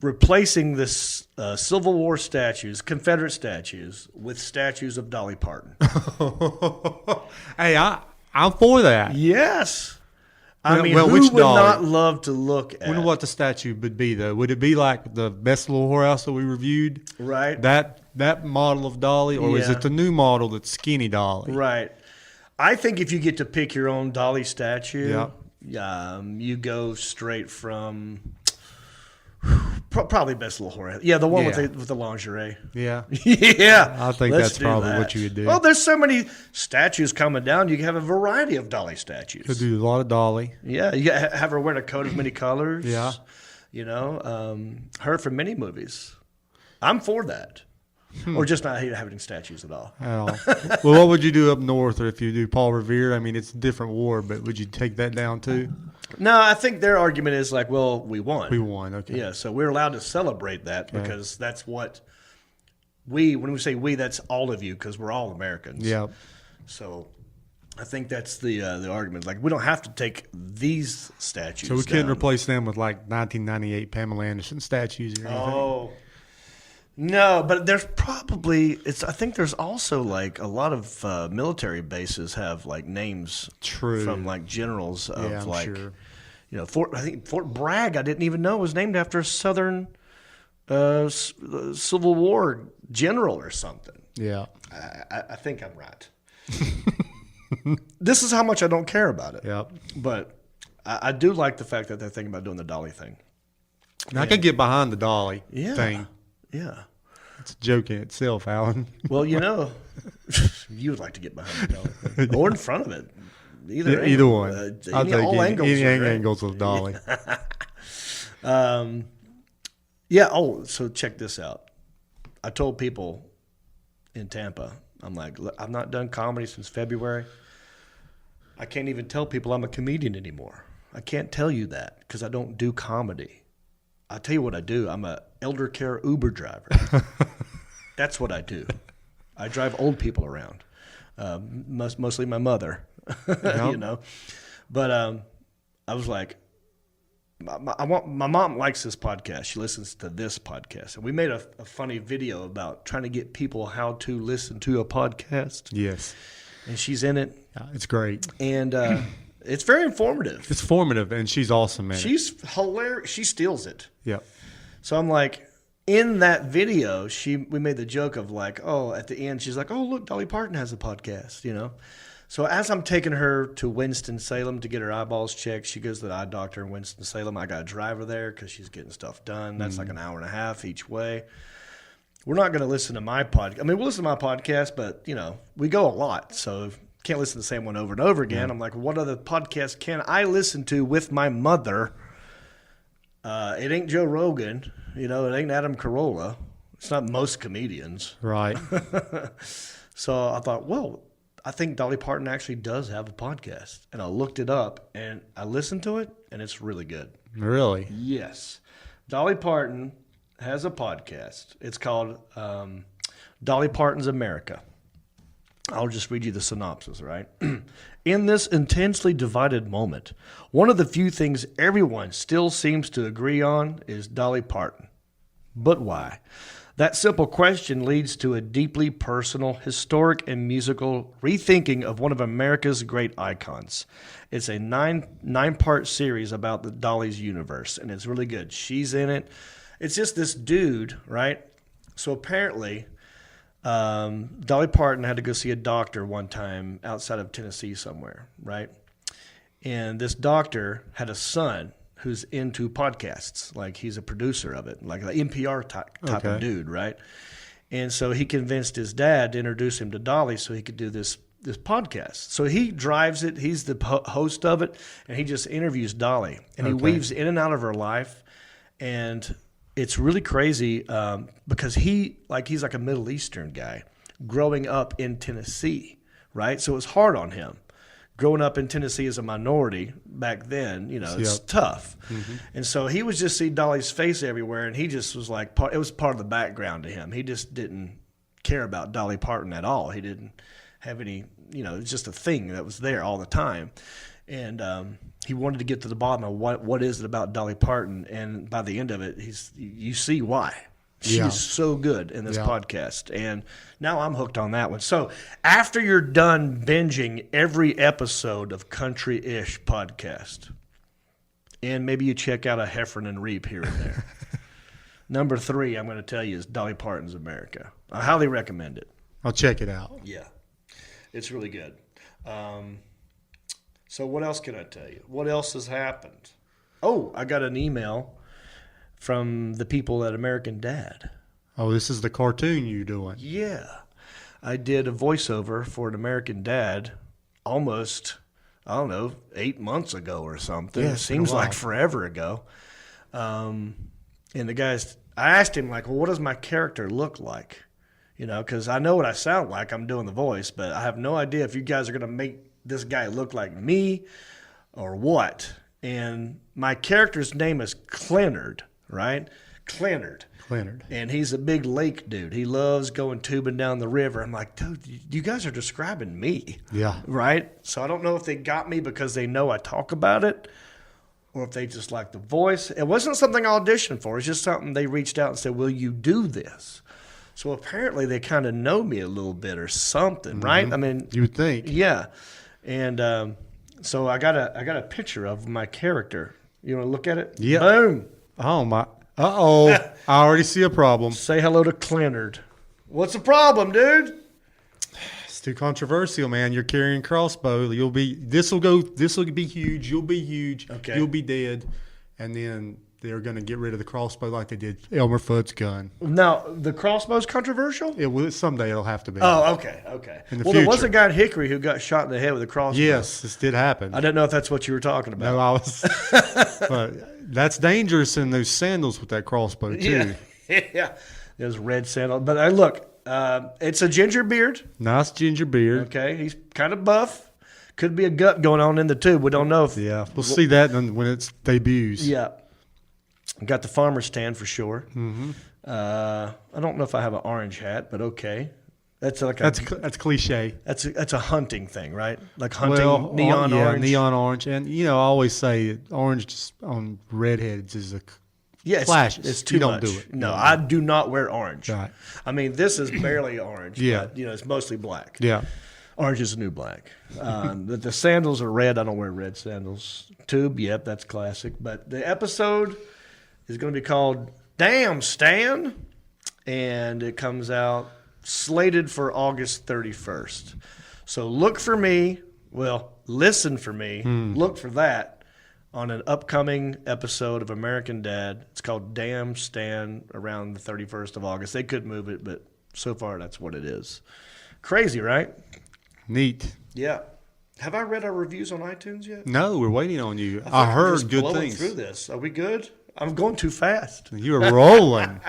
replacing this Civil War statues, Confederate statues, with statues of Dolly Parton. Hey, I'm for that. Yes. I mean, well, who which would Dolly? not love to look at? I wonder what the statue would be, though. Would it be like the Best Little Whorehouse that we reviewed? Right. That model of Dolly, or is Yeah. it the new model that's Skinny Dolly? Right. I think if you get to pick your own Dolly statue, Yeah. you go straight from probably Best Little Whorehouse. Yeah, the one with the lingerie. Yeah. Yeah. I think let's that's do probably that. what you would do. Well, there's so many statues coming down. You can have a variety of Dolly statues. Could do a lot of Dolly. Yeah, you have her wearing a coat of many colors. Yeah. You know, her from many movies. I'm for that. Or just not having statues at all. Well, what would you do up north, or if you do Paul Revere? I mean, it's a different war, but would you take that down too? No, I think their argument is like, well, we won. We won, okay. Yeah, so we're allowed to celebrate that because that's what when we say we, that's all of you because we're all Americans. Yeah. So I think that's the argument. Like, we don't have to take these statues So we couldn't down. replace them with like 1998 Pamela Anderson statues or anything? Oh. No, but there's probably I think there's also like a lot of military bases have like names from like generals of I'm like sure. you know, Fort Bragg I didn't even know was named after a Southern Civil War general or something. Yeah. I think I'm right. This is how much I don't care about it. Yep. But I do like the fact that they're thinking about doing the Dolly thing. And I can get behind the Dolly thing. Yeah. It's a joke in itself, Alan. Well, you would like to get behind the Dolly thing. Or in front of it. Either one. I'll take all angles. Any angles of Dolly. Yeah. Oh, so check this out. I told people in Tampa, I'm like, look, I've not done comedy since February. I can't even tell people I'm a comedian anymore. I can't tell you that because I don't do comedy. I'll tell you what I do. I'm a elder care Uber driver. That's what I do. I drive old people around, mostly my mother, But I was like, my mom likes this podcast. She listens to this podcast. And we made a funny video about trying to get people how to listen to a podcast. Yes. And she's in it. Yeah, it's great. And it's very informative. It's formative, and she's awesome, man. She's hilarious. She steals it. Yep. So I'm like, in that video, we made the joke of like, oh, at the end, she's like, oh, look, Dolly Parton has a podcast, So as I'm taking her to Winston-Salem to get her eyeballs checked, she goes to the eye doctor in Winston-Salem. I got to drive her there because she's getting stuff done. That's like an hour and a half each way. We're not going to listen to my podcast. I mean, we'll listen to my podcast, but, we go a lot. So can't listen to the same one over and over again. I'm like, what other podcast can I listen to with my mother? It ain't Joe Rogan. It ain't Adam Carolla. It's not most comedians. Right. So I thought, well, I think Dolly Parton actually does have a podcast. And I looked it up, and I listened to it, and it's really good. Really? Yes. Dolly Parton has a podcast. It's called Dolly Parton's America. I'll just read you the synopsis, right? In this intensely divided moment, one of the few things everyone still seems to agree on is Dolly Parton. But why? That simple question leads to a deeply personal, historic, and musical rethinking of one of America's great icons. It's a nine-part series about the Dolly's universe, and it's really good. She's in it. It's just this dude, right? So apparently, Dolly Parton had to go see a doctor one time outside of Tennessee somewhere, right? And this doctor had a son who's into podcasts. Like, he's a producer of it, like an NPR type of dude, right? And so he convinced his dad to introduce him to Dolly so he could do this podcast. So he drives it. He's the host of it, and he just interviews Dolly. And he weaves in and out of her life, and it's really crazy because he's like a Middle Eastern guy growing up in Tennessee, right? So it's hard on him. Growing up in Tennessee as a minority back then, it's tough. Mm-hmm. And so he would just see Dolly's face everywhere, and he just was like, it was part of the background to him. He just didn't care about Dolly Parton at all. He didn't have any, it's just a thing that was there all the time. And he wanted to get to the bottom of what is it about Dolly Parton, and by the end of it, you see why. She's so good in this podcast, and now I'm hooked on that one. So after you're done binging every episode of Country-ish podcast, and maybe you check out a Heffern and Reap here and there, number 3 I'm going to tell you is Dolly Parton's America. I highly recommend it. I'll check it out. Yeah, it's really good. So what else can I tell you? What else has happened? Oh, I got an email from the people at American Dad. Oh, this is the cartoon you're doing. Yeah. I did a voiceover for an American Dad almost, 8 months ago or something. Yeah, it seems like forever ago. And the guys, I asked him, like, well, what does my character look like? Because I know what I sound like. I'm doing the voice, but I have no idea if you guys are going to make this guy look like me or what. And my character's name is Clennard. Right? Clennard. And he's a big lake dude. He loves going tubing down the river. I'm like, dude, you guys are describing me. Yeah. Right? So I don't know if they got me because they know I talk about it or if they just like the voice. It wasn't something I auditioned for. It's just something they reached out and said, will you do this? So apparently they kind of know me a little bit or something, right? I mean, you would think. Yeah. And so I got a picture of my character. You want to look at it? Yeah. Boom. Oh my! Uh-oh. I already see a problem. Say hello to Clinard. What's the problem, dude? It's too controversial, man. You're carrying crossbow. This will be huge. You'll be huge. Okay. You'll be dead. And then they're going to get rid of the crossbow like they did Elmer Fudd's gun. Now, the crossbow's controversial? Someday it'll have to be. Oh, okay. In the Well, there was future. a guy in Hickory who got shot in the head with a crossbow. Yes, this did happen. I didn't know if that's what you were talking about. No, I was. But that's dangerous in those sandals with that crossbow, too. Yeah. There's red sandal. But look, it's a ginger beard. Nice ginger beard. Okay. He's kind of buff. Could be a gut going on in the tube. We don't know if. Yeah, we'll see that when it debuts. Yeah. Got the farmer's tan for sure. Mm-hmm. I don't know if I have an orange hat, but okay. That's cliche. That's a hunting thing, right? Like hunting neon orange. Neon orange, and I always say orange just on redheads is flashes. It's too you don't much. do it. No, I do not wear orange. Right. I mean, this is barely orange. Yeah. But, it's mostly black. Yeah. Orange is the new black. The sandals are red. I don't wear red sandals. Tube, yep, that's classic. But the episode is going to be called Damn Stan, and it comes out slated for August 31st. So look for me, listen for me, look for that on an upcoming episode of American Dad. It's called Damn Stan around the 31st of August. They could move it, but so far that's what it is. Crazy, right? Neat. Yeah. Have I read our reviews on iTunes yet? No, we're waiting on you. I I heard just good blowing things. through this. Are we good? I'm going too fast. You're rolling.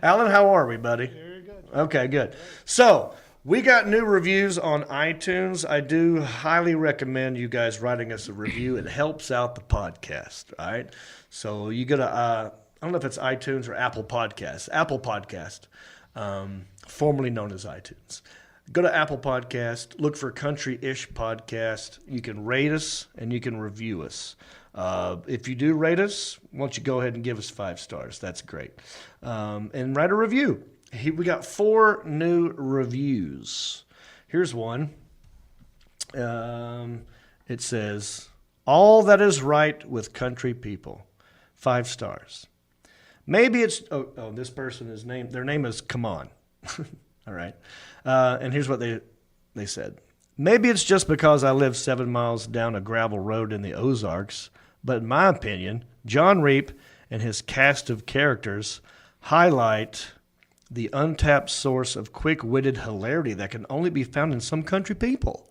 Alan, how are we, buddy? Very good. Okay, good. So we got new reviews on iTunes. I do highly recommend you guys writing us a review. It helps out the podcast, all right? So you go to, I don't know if it's iTunes or Apple Podcasts. Apple Podcast, formerly known as iTunes. Go to Apple Podcast, look for Country-ish Podcast. You can rate us and you can review us. If you do rate us, why don't you go ahead and give us 5 stars? That's great. And write a review. We got 4 new reviews. Here's one. It says, all that is right with country people. 5 stars. Maybe it's, this person is named, their name is Come On. All right. And here's what they said. Maybe it's just because I live 7 miles down a gravel road in the Ozarks, but in my opinion, John Reap and his cast of characters highlight the untapped source of quick-witted hilarity that can only be found in some country people.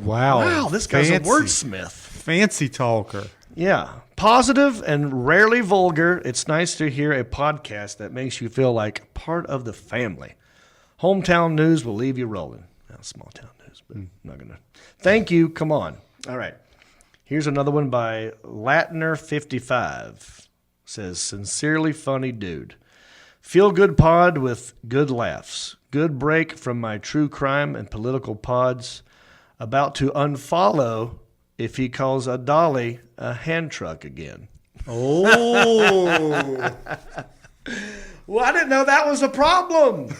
Wow, this guy's a fancy. wordsmith. Fancy talker. Yeah. Positive and rarely vulgar, it's nice to hear a podcast that makes you feel like part of the family. Hometown news will leave you rolling. Well, small town news, but I'm not going to. Thank you. Come on. All right. Here's another one by Latner55. Says, sincerely funny dude. Feel good pod with good laughs. Good break from my true crime and political pods. About to unfollow if he calls a dolly a hand truck again. Oh. Well, I didn't know that was a problem.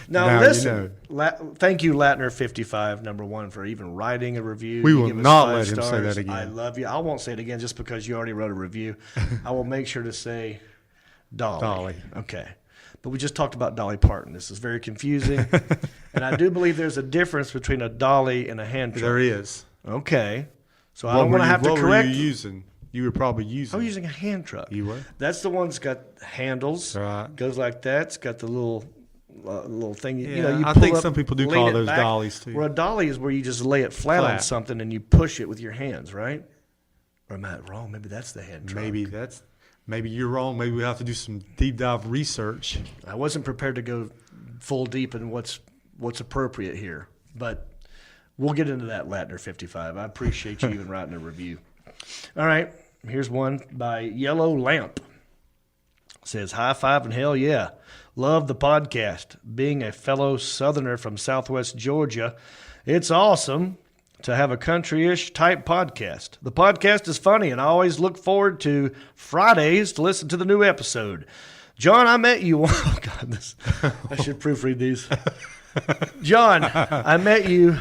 Now listen, you know. Thank you, Latner55, number 1, for even writing a review. We You will give us not 5 let him say stars. that again. I love you. I won't say it again just because you already wrote a review. I will make sure to say Dolly. Dolly. Okay. But we just talked about Dolly Parton. This is very confusing. And I do believe there's a difference between a dolly and a hand truck. There is. Okay. So I don't want to have to correct. What were you using? You were probably using. I was using a hand truck. You were? That's the one that's got handles. Right. Goes like that. It's got the little thing. Yeah, You I pull think up, some people do lean call it those back. dollies too. Where a dolly is where you just lay it flat on something and you push it with your hands, right? Or am I wrong? Maybe that's the hand truck. Maybe you're wrong. Maybe we have to do some deep dive research. I wasn't prepared to go full deep in what's appropriate here, but we'll get into that, Latner55. I appreciate you even writing a review. All right, here's one by Yellow Lamp. It says, high five and hell yeah. Love the podcast. Being a fellow Southerner from Southwest Georgia, it's awesome to have a country-ish type podcast. The podcast is funny, and I always look forward to Fridays to listen to the new episode. John, I met you. Oh, God, I should proofread these. John, I met you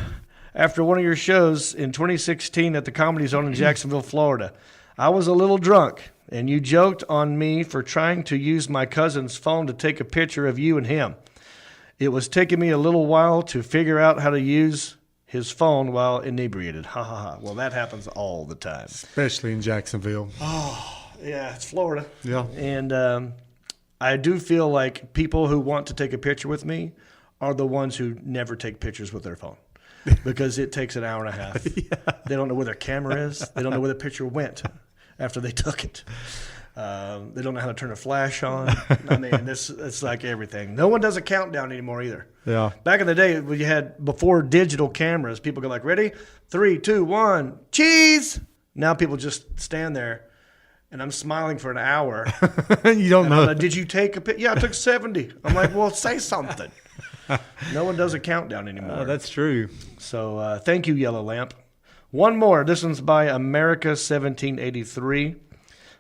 after one of your shows in 2016 at the Comedy Zone in Jacksonville, Florida. I was a little drunk, and you joked on me for trying to use my cousin's phone to take a picture of you and him. It was taking me a little while to figure out how to use his phone while inebriated. Ha ha ha. Well, that happens all the time. Especially in Jacksonville. Yeah, it's Florida. Yeah. And I do feel like people who want to take a picture with me are the ones who never take pictures with their phone. Because it takes an hour and a half. Yeah. They don't know where their camera is. They don't know where the picture went after they took it. They don't know how to turn a flash on. I mean, it's like everything. No one does a countdown anymore either. Yeah. Back in the day, when you had before digital cameras, people go like, ready? 3, 2, 1, cheese! Now people just stand there, and I'm smiling for an hour. You don't know. Like, did you take a picture? Yeah, I took 70. I'm like, well, say something. No one does a countdown anymore. That's true. So thank you, Yellow Lamp. One more. This one's by America 1783.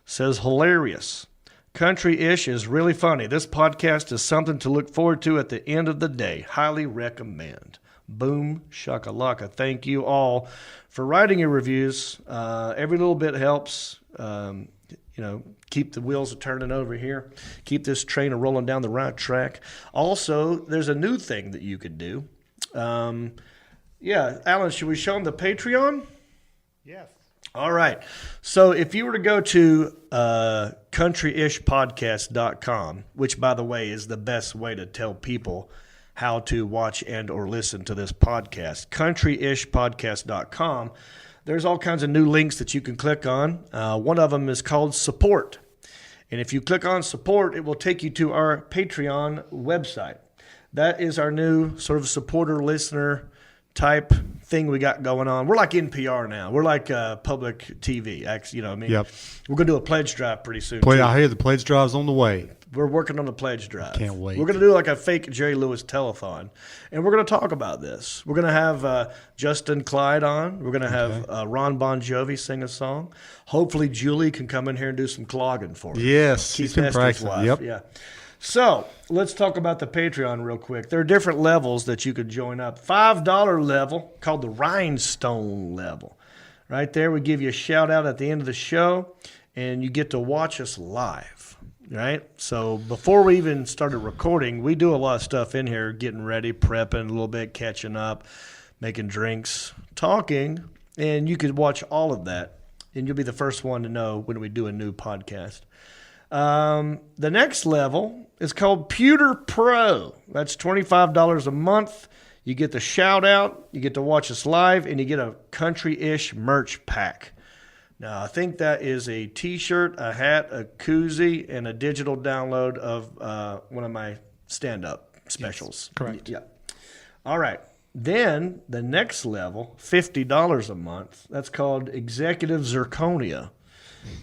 Says, hilarious. Country-ish is really funny. This podcast is something to look forward to at the end of the day. Highly recommend. Boom shakalaka. Thank you all for writing your reviews. Every little bit helps. Keep the wheels turning over here. Keep this train rolling down the right track. Also, there's a new thing that you could do. Alan, should we show them the Patreon? Yes. All right. So if you were to go to countryishpodcast.com, which, by the way, is the best way to tell people how to watch and or listen to this podcast, countryishpodcast.com, there's all kinds of new links that you can click on. One of them is called Support. And if you click on Support, it will take you to our Patreon website. That is our new sort of supporter listener type thing we got going on. We're like NPR now. We're like public TV. Actually, you know what I mean? Yep. We're going to do a pledge drive pretty soon. I hear the pledge drive's on the way. We're working on the pledge drive. Can't wait. We're going to do like a fake Jerry Lewis telethon, and we're going to talk about this. We're going to have Justin Clyde on. We're going to have Ron Bon Jovi sing a song. Hopefully, Julie can come in here and do some clogging for us. Yes, Keith she's been Nestor's practicing. wife. Yep. Yeah. So let's talk about the Patreon real quick. There are different levels that you could join up. $5 level called the Rhinestone level. Right there, we give you a shout out at the end of the show, and you get to watch us live. Right? So before we even started recording, we do a lot of stuff in here, getting ready, prepping a little bit, catching up, making drinks, talking, and you could watch all of that, and you'll be the first one to know when we do a new podcast. The next level is called Pewter Pro. That's $25 a month. You get the shout out, you get to watch us live, and you get a country-ish merch pack. Now, I think that is a T-shirt, a hat, a koozie, and a digital download of one of my stand-up specials. Yes, correct. Yeah. All right. Then the next level, $50 a month. That's called Executive Zirconia.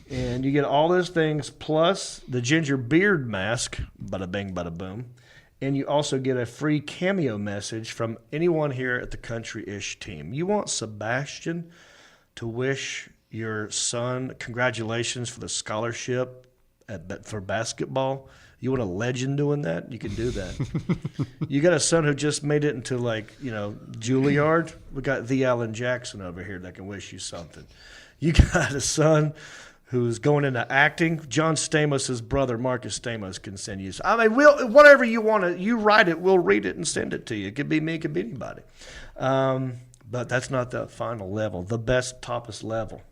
And you get all those things plus the ginger beard mask, bada bing, bada boom. And you also get a free cameo message from anyone here at the Country-ish team. You want Sebastian to wish your son congratulations for the scholarship for basketball? You want a legend doing that? You can do that. You got a son who just made it into Juilliard? We got the Alan Jackson over here that can wish you something. You got a son who's going into acting. John Stamos' brother, Marcus Stamos, can send you. I mean, whatever you want to, you write it, we'll read it and send it to you. It could be me, it could be anybody. But that's not the final level, the best, toppest level.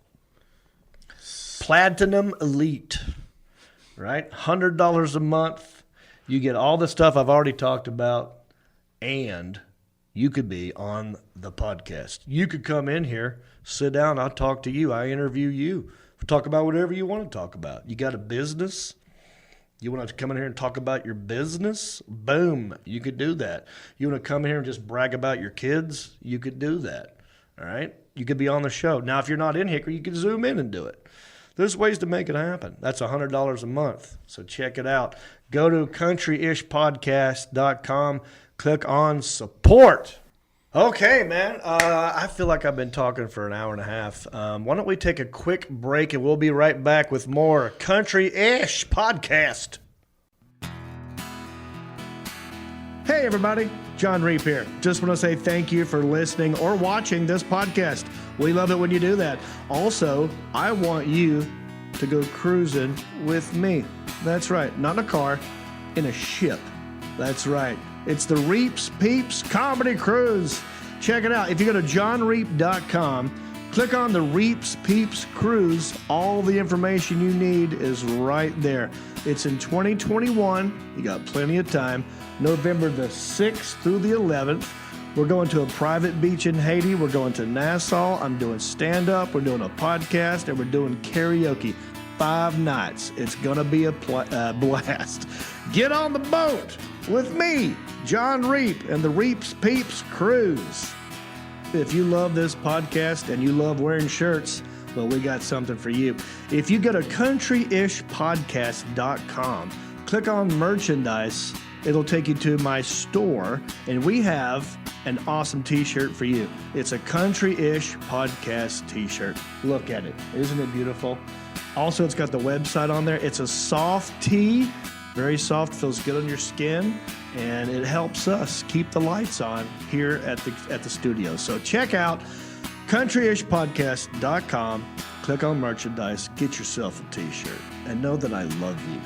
Platinum Elite, right? $100 a month. You get all the stuff I've already talked about, and you could be on the podcast. You could come in here, sit down, I'll talk to you, I interview you. Talk about whatever you want to talk about. You got a business? You want to come in here and talk about your business? Boom, you could do that. You want to come in here and just brag about your kids? You could do that, all right? You could be on the show. Now, if you're not in Hickory, you can zoom in and do it. There's ways to make it happen. That's $100 a month, so check it out. Go to countryishpodcast.com, click on support. Okay, man. I feel like I've been talking for an hour and a half. Why don't we take a quick break, and we'll be right back with more Country-ish Podcast. Hey, everybody. John Reep here. Just want to say thank you for listening or watching this podcast. We love it when you do that. Also, I want you to go cruising with me. That's right, not in a car, in a ship. That's right. It's the Reeps Peeps Comedy Cruise. Check it out. If you go to johnreep.com, click on the Reeps Peeps Cruise. All the information you need is right there. It's in 2021. You got plenty of time. November the 6th through the 11th. We're going to a private beach in Haiti. We're going to Nassau. I'm doing stand-up. We're doing a podcast, and we're doing karaoke. 5 nights. It's going to be a blast. Get on the boat with me, John Reep, and the Reeps Peeps Cruise. If you love this podcast and you love wearing shirts, well, we got something for you. If you go to countryishpodcast.com, click on merchandise, it'll take you to my store, and we have an awesome t-shirt for you. It's a Country-ish podcast t-shirt. Look at it. Isn't it beautiful? Also, it's got the website on there. It's a soft tee, very soft, feels good on your skin, and it helps us keep the lights on here at the studio. So check out countryishpodcast.com, click on merchandise, get yourself a t-shirt, and know that I love you.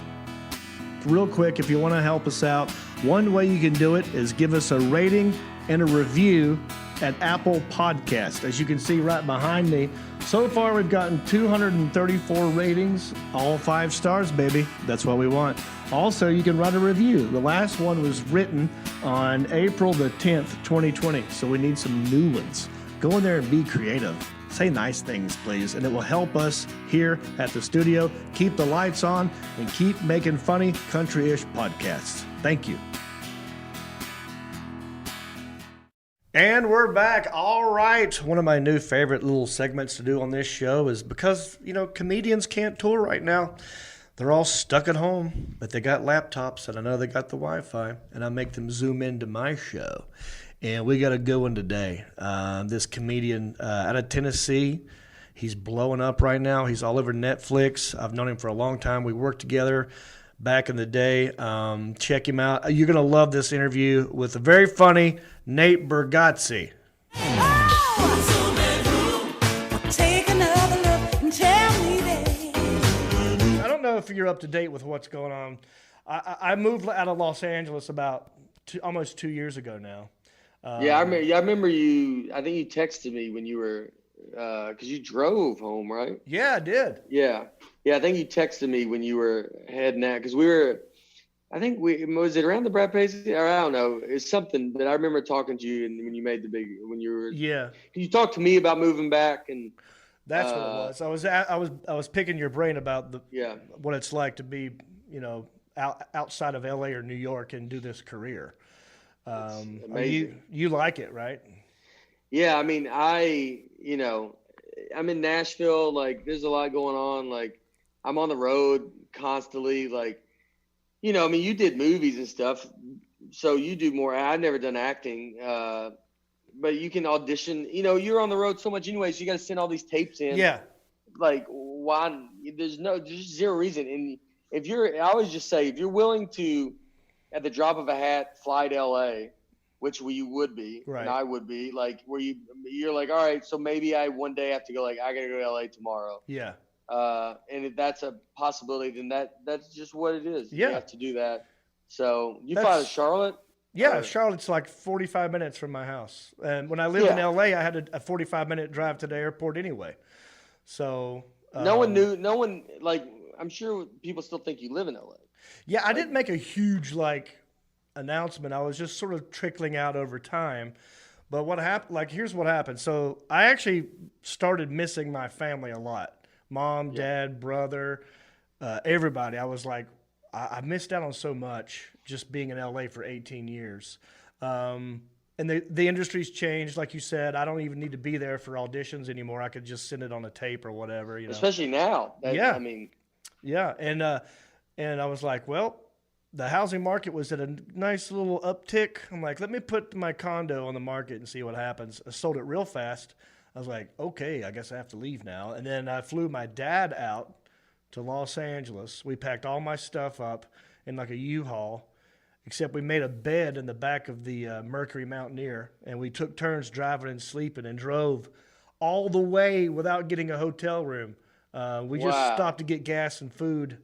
Real quick, if you want to help us out, one way you can do it is give us a rating and a review at Apple Podcast. As you can see right behind me, so far we've gotten 234 ratings, all 5 stars, baby. That's what we want. Also, you can write a review. The last one was written on April the 10th, 2020, so we need some new ones. Go in there and be creative. Say nice things, please, and it will help us here at the studio keep the lights on and keep making funny country-ish podcasts. Thank you. And we're back. All right. One of my new favorite little segments to do on this show is because, comedians can't tour right now. They're all stuck at home, but they got laptops, and I know they got the Wi-Fi, and I make them zoom into my show. And we got a good one today. This comedian out of Tennessee, he's blowing up right now. He's all over Netflix. I've known him for a long time. We worked together back in the day. Check him out. You're going to love this interview with the very funny Nate Bargatze. I don't know if you're up to date with what's going on. I moved out of Los Angeles about almost 2 years ago now. I remember you. I think you texted me when you were, because you drove home, right? Yeah, I did. Yeah. I think you texted me when you were heading out, because was it around the Brad Paisley? Or I don't know. It's something that I remember talking to you, and when you made when you were. Yeah. You talked to me about moving back, and. That's what it was. I was picking your brain about what it's like to be, outside of LA or New York and do this career. You like it, right? Yeah, I mean, I'm in Nashville. Like, there's a lot going on. Like, I'm on the road constantly. Like, you did movies and stuff, so you do more. I've never done acting, but you can audition. You're on the road so much anyway, so you got to send all these tapes in. Yeah. Like, why? There's zero reason. And I always just say, if you're willing to, at the drop of a hat, fly to LA, which we would be, right. And I would be, like, where you're like, all right, so maybe I one day have to go, like, I got to go to LA tomorrow. Yeah. And if that's a possibility, then that's just what it is. Yeah. You have to do that. So you fly to Charlotte? Yeah, Charlotte's like 45 minutes from my house. And when I lived in LA, I had a 45-minute drive to the airport anyway. So no one, like, I'm sure people still think you live in LA. Yeah, I didn't make a huge, announcement. I was just sort of trickling out over time. But what happened, here's what happened. So I actually started missing my family a lot. Mom, dad, brother, everybody. I was like, I missed out on so much just being in LA for 18 years. And the industry's changed, like you said. I don't even need to be there for auditions anymore. I could just send it on a tape or whatever. Especially now. Yeah. And I was like, well, the housing market was at a nice little uptick. I'm like, let me put my condo on the market and see what happens. I sold it real fast. I was like, okay, I guess I have to leave now. And then I flew my dad out to Los Angeles. We packed all my stuff up in a U-Haul, except we made a bed in the back of the Mercury Mountaineer, and we took turns driving and sleeping and drove all the way without getting a hotel room We just Wow. stopped to get gas and food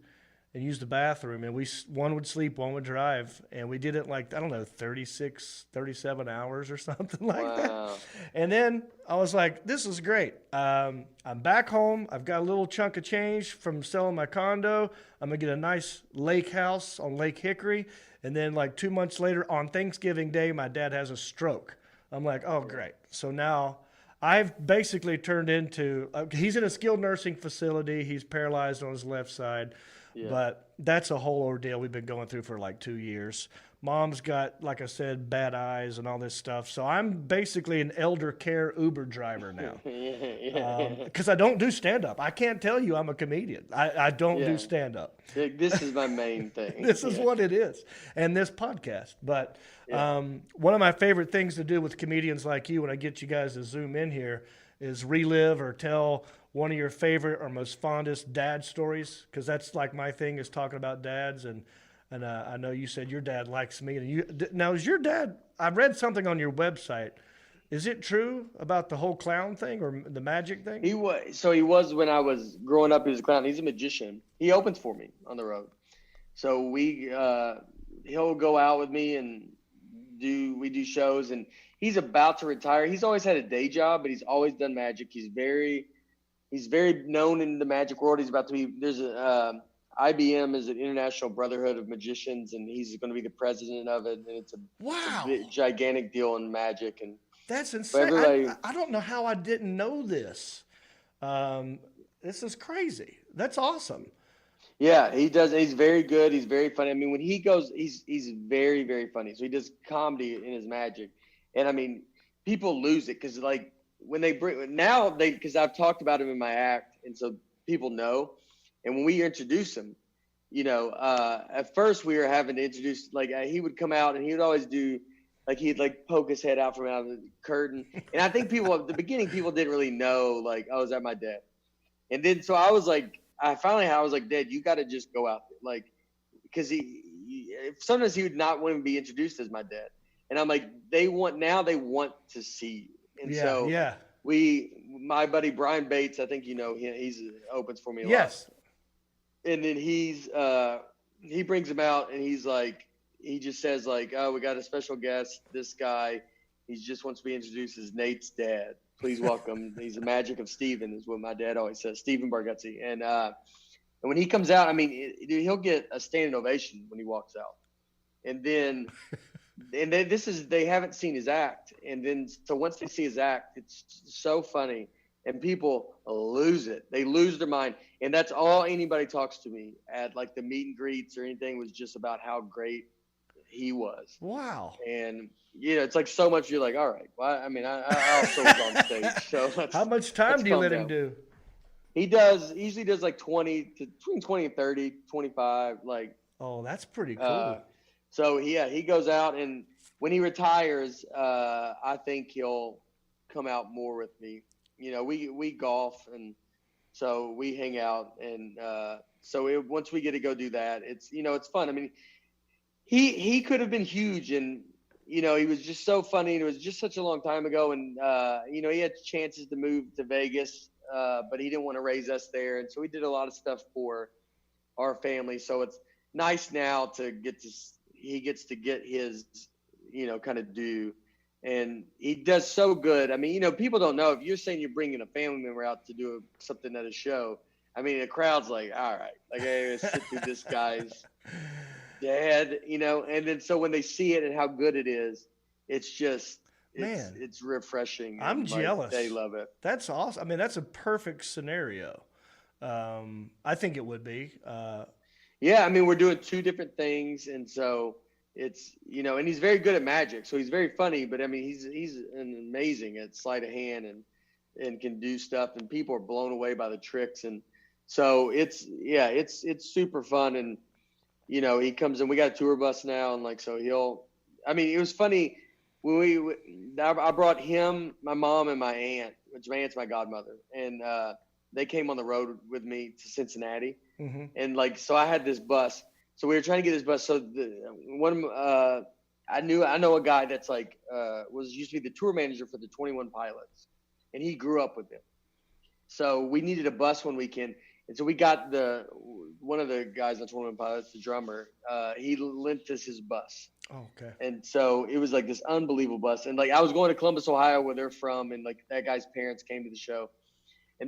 and use the bathroom, and one would sleep, one would drive, and we did it like, I don't know, 36, 37 hours or something like that. Wow. And then I was like, this is great. I'm back home. I've got a little chunk of change from selling my condo. I'm going to get a nice lake house on Lake Hickory. And then like 2 months later on Thanksgiving Day, my dad has a stroke. I'm like, oh, great. So now I've basically turned into, he's in a skilled nursing facility. He's paralyzed on his left side. Yeah. But that's a whole ordeal we've been going through for like 2 years. Mom's got, like I said, bad eyes and all this stuff. So I'm basically an elder care Uber driver now. Because I don't do stand-up. I can't tell you I'm a comedian. I don't do stand-up. This is my main thing. This is what it is. And this podcast. But one of my favorite things to do with comedians like you when I get you guys to Zoom in here is relive or tell one of your favorite or most fondest dad stories, because that's like my thing is talking about dads. And I know you said your dad likes me. And now, is your dad, I read something on your website. Is it true about the whole clown thing or the magic thing? He was when I was growing up. He was a clown. He's a magician. He opens for me on the road. So he'll go out with me and we do shows. And he's about to retire. He's always had a day job, but he's always done magic. He's very known in the magic world. He's about to be. There's IBM is an International Brotherhood of Magicians, and he's going to be the president of it. And it's a gigantic deal in magic. And that's insane. I don't know how I didn't know this. This is crazy. That's awesome. Yeah, he does. He's very good. He's very funny. I mean, when he goes, he's very, very funny. So he does comedy in his magic. And I mean, people lose it because like when they because I've talked about him in my act. And so people know. And when we introduce him, at first we were having to introduce, like he would come out and he would always do, like he'd like poke his head out from out of the curtain. And I think at the beginning, people didn't really know, like, oh, is that my dad? And then, so I was like, I was like, Dad, you got to just go out there. Like, because sometimes he would not want to be introduced as my dad. And I'm like, they want to see you. And so my buddy Brian Bates, I think he's opens for me a lot. Yes. And then he brings him out and he just says like, oh, we got a special guest, this guy. He just wants to be introduced as Nate's dad. Please welcome. He's the magic of Steven is what my dad always says, Zoomin Bargatze. And when he comes out, I mean, he'll get a standing ovation when he walks out. And then they haven't seen his act. And then, so once they see his act, it's so funny. And people lose it. They lose their mind. And that's all anybody talks to me at like the meet and greets or anything was just about how great he was. Wow. And, it's like so much. You're like, all right. Well, I mean, I also was on stage. So how much time do you let him do? He usually does like between 20 and 30, 25. Like, oh, that's pretty cool. So he goes out, and when he retires, I think he'll come out more with me. We golf, and so we hang out, and once we get to go do that, it's fun. I mean, he could have been huge, and he was just so funny, and it was just such a long time ago, and he had chances to move to Vegas, but he didn't want to raise us there, and so we did a lot of stuff for our family. So it's nice now he gets to get his kind of due. And he does so good. I mean, people don't know. If you're saying you're bringing a family member out to do something at a show, I mean, the crowd's like, all right, like, hey, let's sit through this guy's dad, And then so when they see it and how good it is, it's just, it's refreshing. I'm jealous. They love it. That's awesome. I mean, that's a perfect scenario. I think it would be. Yeah, I mean, we're doing two different things, and so it's and he's very good at magic, so he's very funny. But I mean, he's amazing at sleight of hand and can do stuff, and people are blown away by the tricks, and so it's super fun. And he comes in. We got a tour bus now, and like so it was funny when I brought him, my mom, and my aunt, which my aunt's my godmother, and they came on the road with me to Cincinnati. Mm-hmm. And so I had this bus. So we were trying to get this bus. So I know a guy that's used to be the tour manager for the 21 Pilots, and he grew up with them. So we needed a bus one weekend. And so we got one of the guys on Tournament Pilots, the drummer, he lent us his bus. Oh, okay. And so it was like this unbelievable bus. And like I was going to Columbus, Ohio, where they're from, and like that guy's parents came to the show.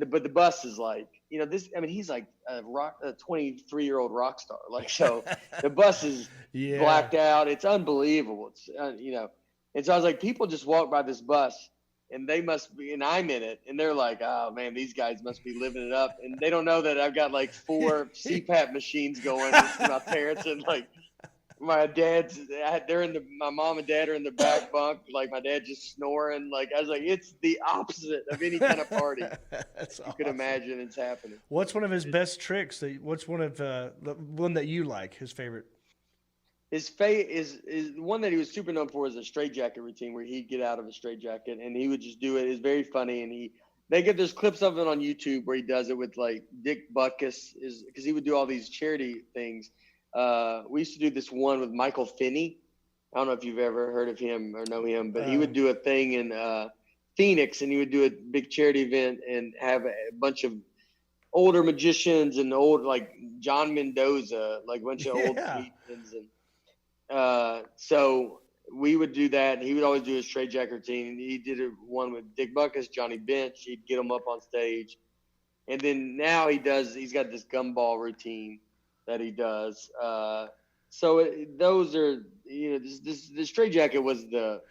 But the bus is like, he's like a 23-year-old rock star. Like, so the bus is blacked out. It's unbelievable. It's, And so I was like, people just walk by this bus and they must be, and I'm in it. And they're like, oh man, these guys must be living it up. And they don't know that I've got like 4 CPAP machines going with my parents, and like my dad's, my mom and dad are in the back bunk. Like my dad just snoring. Like I was like, it's the opposite of any kind of party That's you awesome. could imagine it's happening. What's one of his best tricks? What's one of the one that you like? His favorite? His is one that he was super known for is a straitjacket routine, where he'd get out of a straitjacket and he would just do it. It's very funny, and there's clips of it on YouTube where he does it with like Dick Butkus, because he would do all these charity things. We used to do this one with Michael Finney. I don't know if you've ever heard of him or know him, but he would do a thing in Phoenix, and he would do a big charity event and have a bunch of older magicians and like John Mendoza, like a bunch of old comedians. And so we would do that, and he would always do his straitjacket routine. He did one with Dick Butkus, Johnny Bench. He'd get them up on stage. And then now he's got this gumball routine that he does. Those are, the straitjacket was the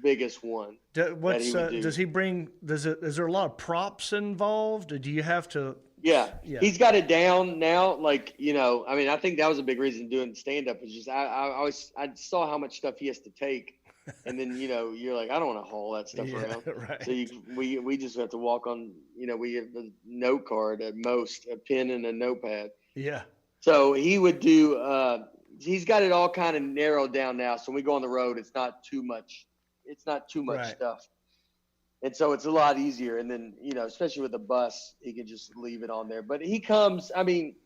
biggest one. Does he bring, is there a lot of props involved? Do you have to? Yeah. He's got it down now. Like, I think that was a big reason doing stand up, is just, I saw how much stuff he has to take. And then, you're like, I don't want to haul that stuff around. Right. So we just have to walk on, we have a note card at most, a pen and a notepad. Yeah. So he would do, he's got it all kind of narrowed down now. So when we go on the road, it's not too much Right. stuff. And so it's a lot easier. And then, especially with the bus, he can just leave it on there. But he comes,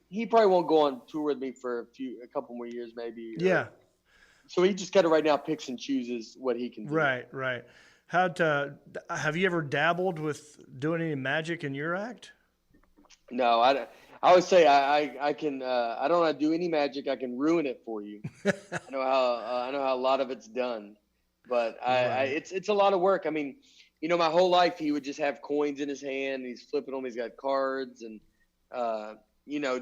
he probably won't go on tour with me for a couple more years, maybe. Yeah. So he just kind of right now picks and chooses what he can do. Right. Have you ever dabbled with doing any magic in your act? No, I always say I can. I don't want to do any magic. I can ruin it for you. I know how a lot of it's done, but it's a lot of work. My whole life he would just have coins in his hand. He's flipping them. He's got cards, and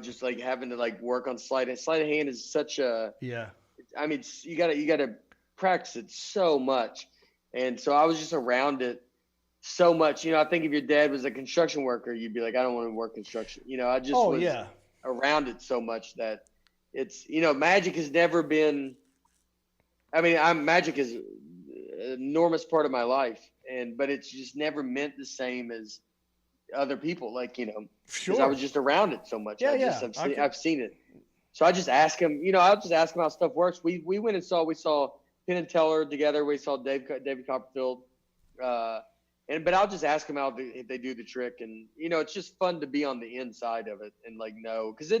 just like having to like work on sleight of hand is such a you gotta practice it so much, and so I was just around it so much. I think if your dad was a construction worker, you'd be like, I don't want to work construction. I just was around it so much that it's, magic has never been, magic is an enormous part of my life, but it's just never meant the same as other people. Like, because I was just around it so much. I've seen it. So I just ask him, I'll just ask him how stuff works. We went and saw Penn and Teller together. We saw David Copperfield, but I'll just ask them if they do the trick, and it's just fun to be on the inside of it and like know, because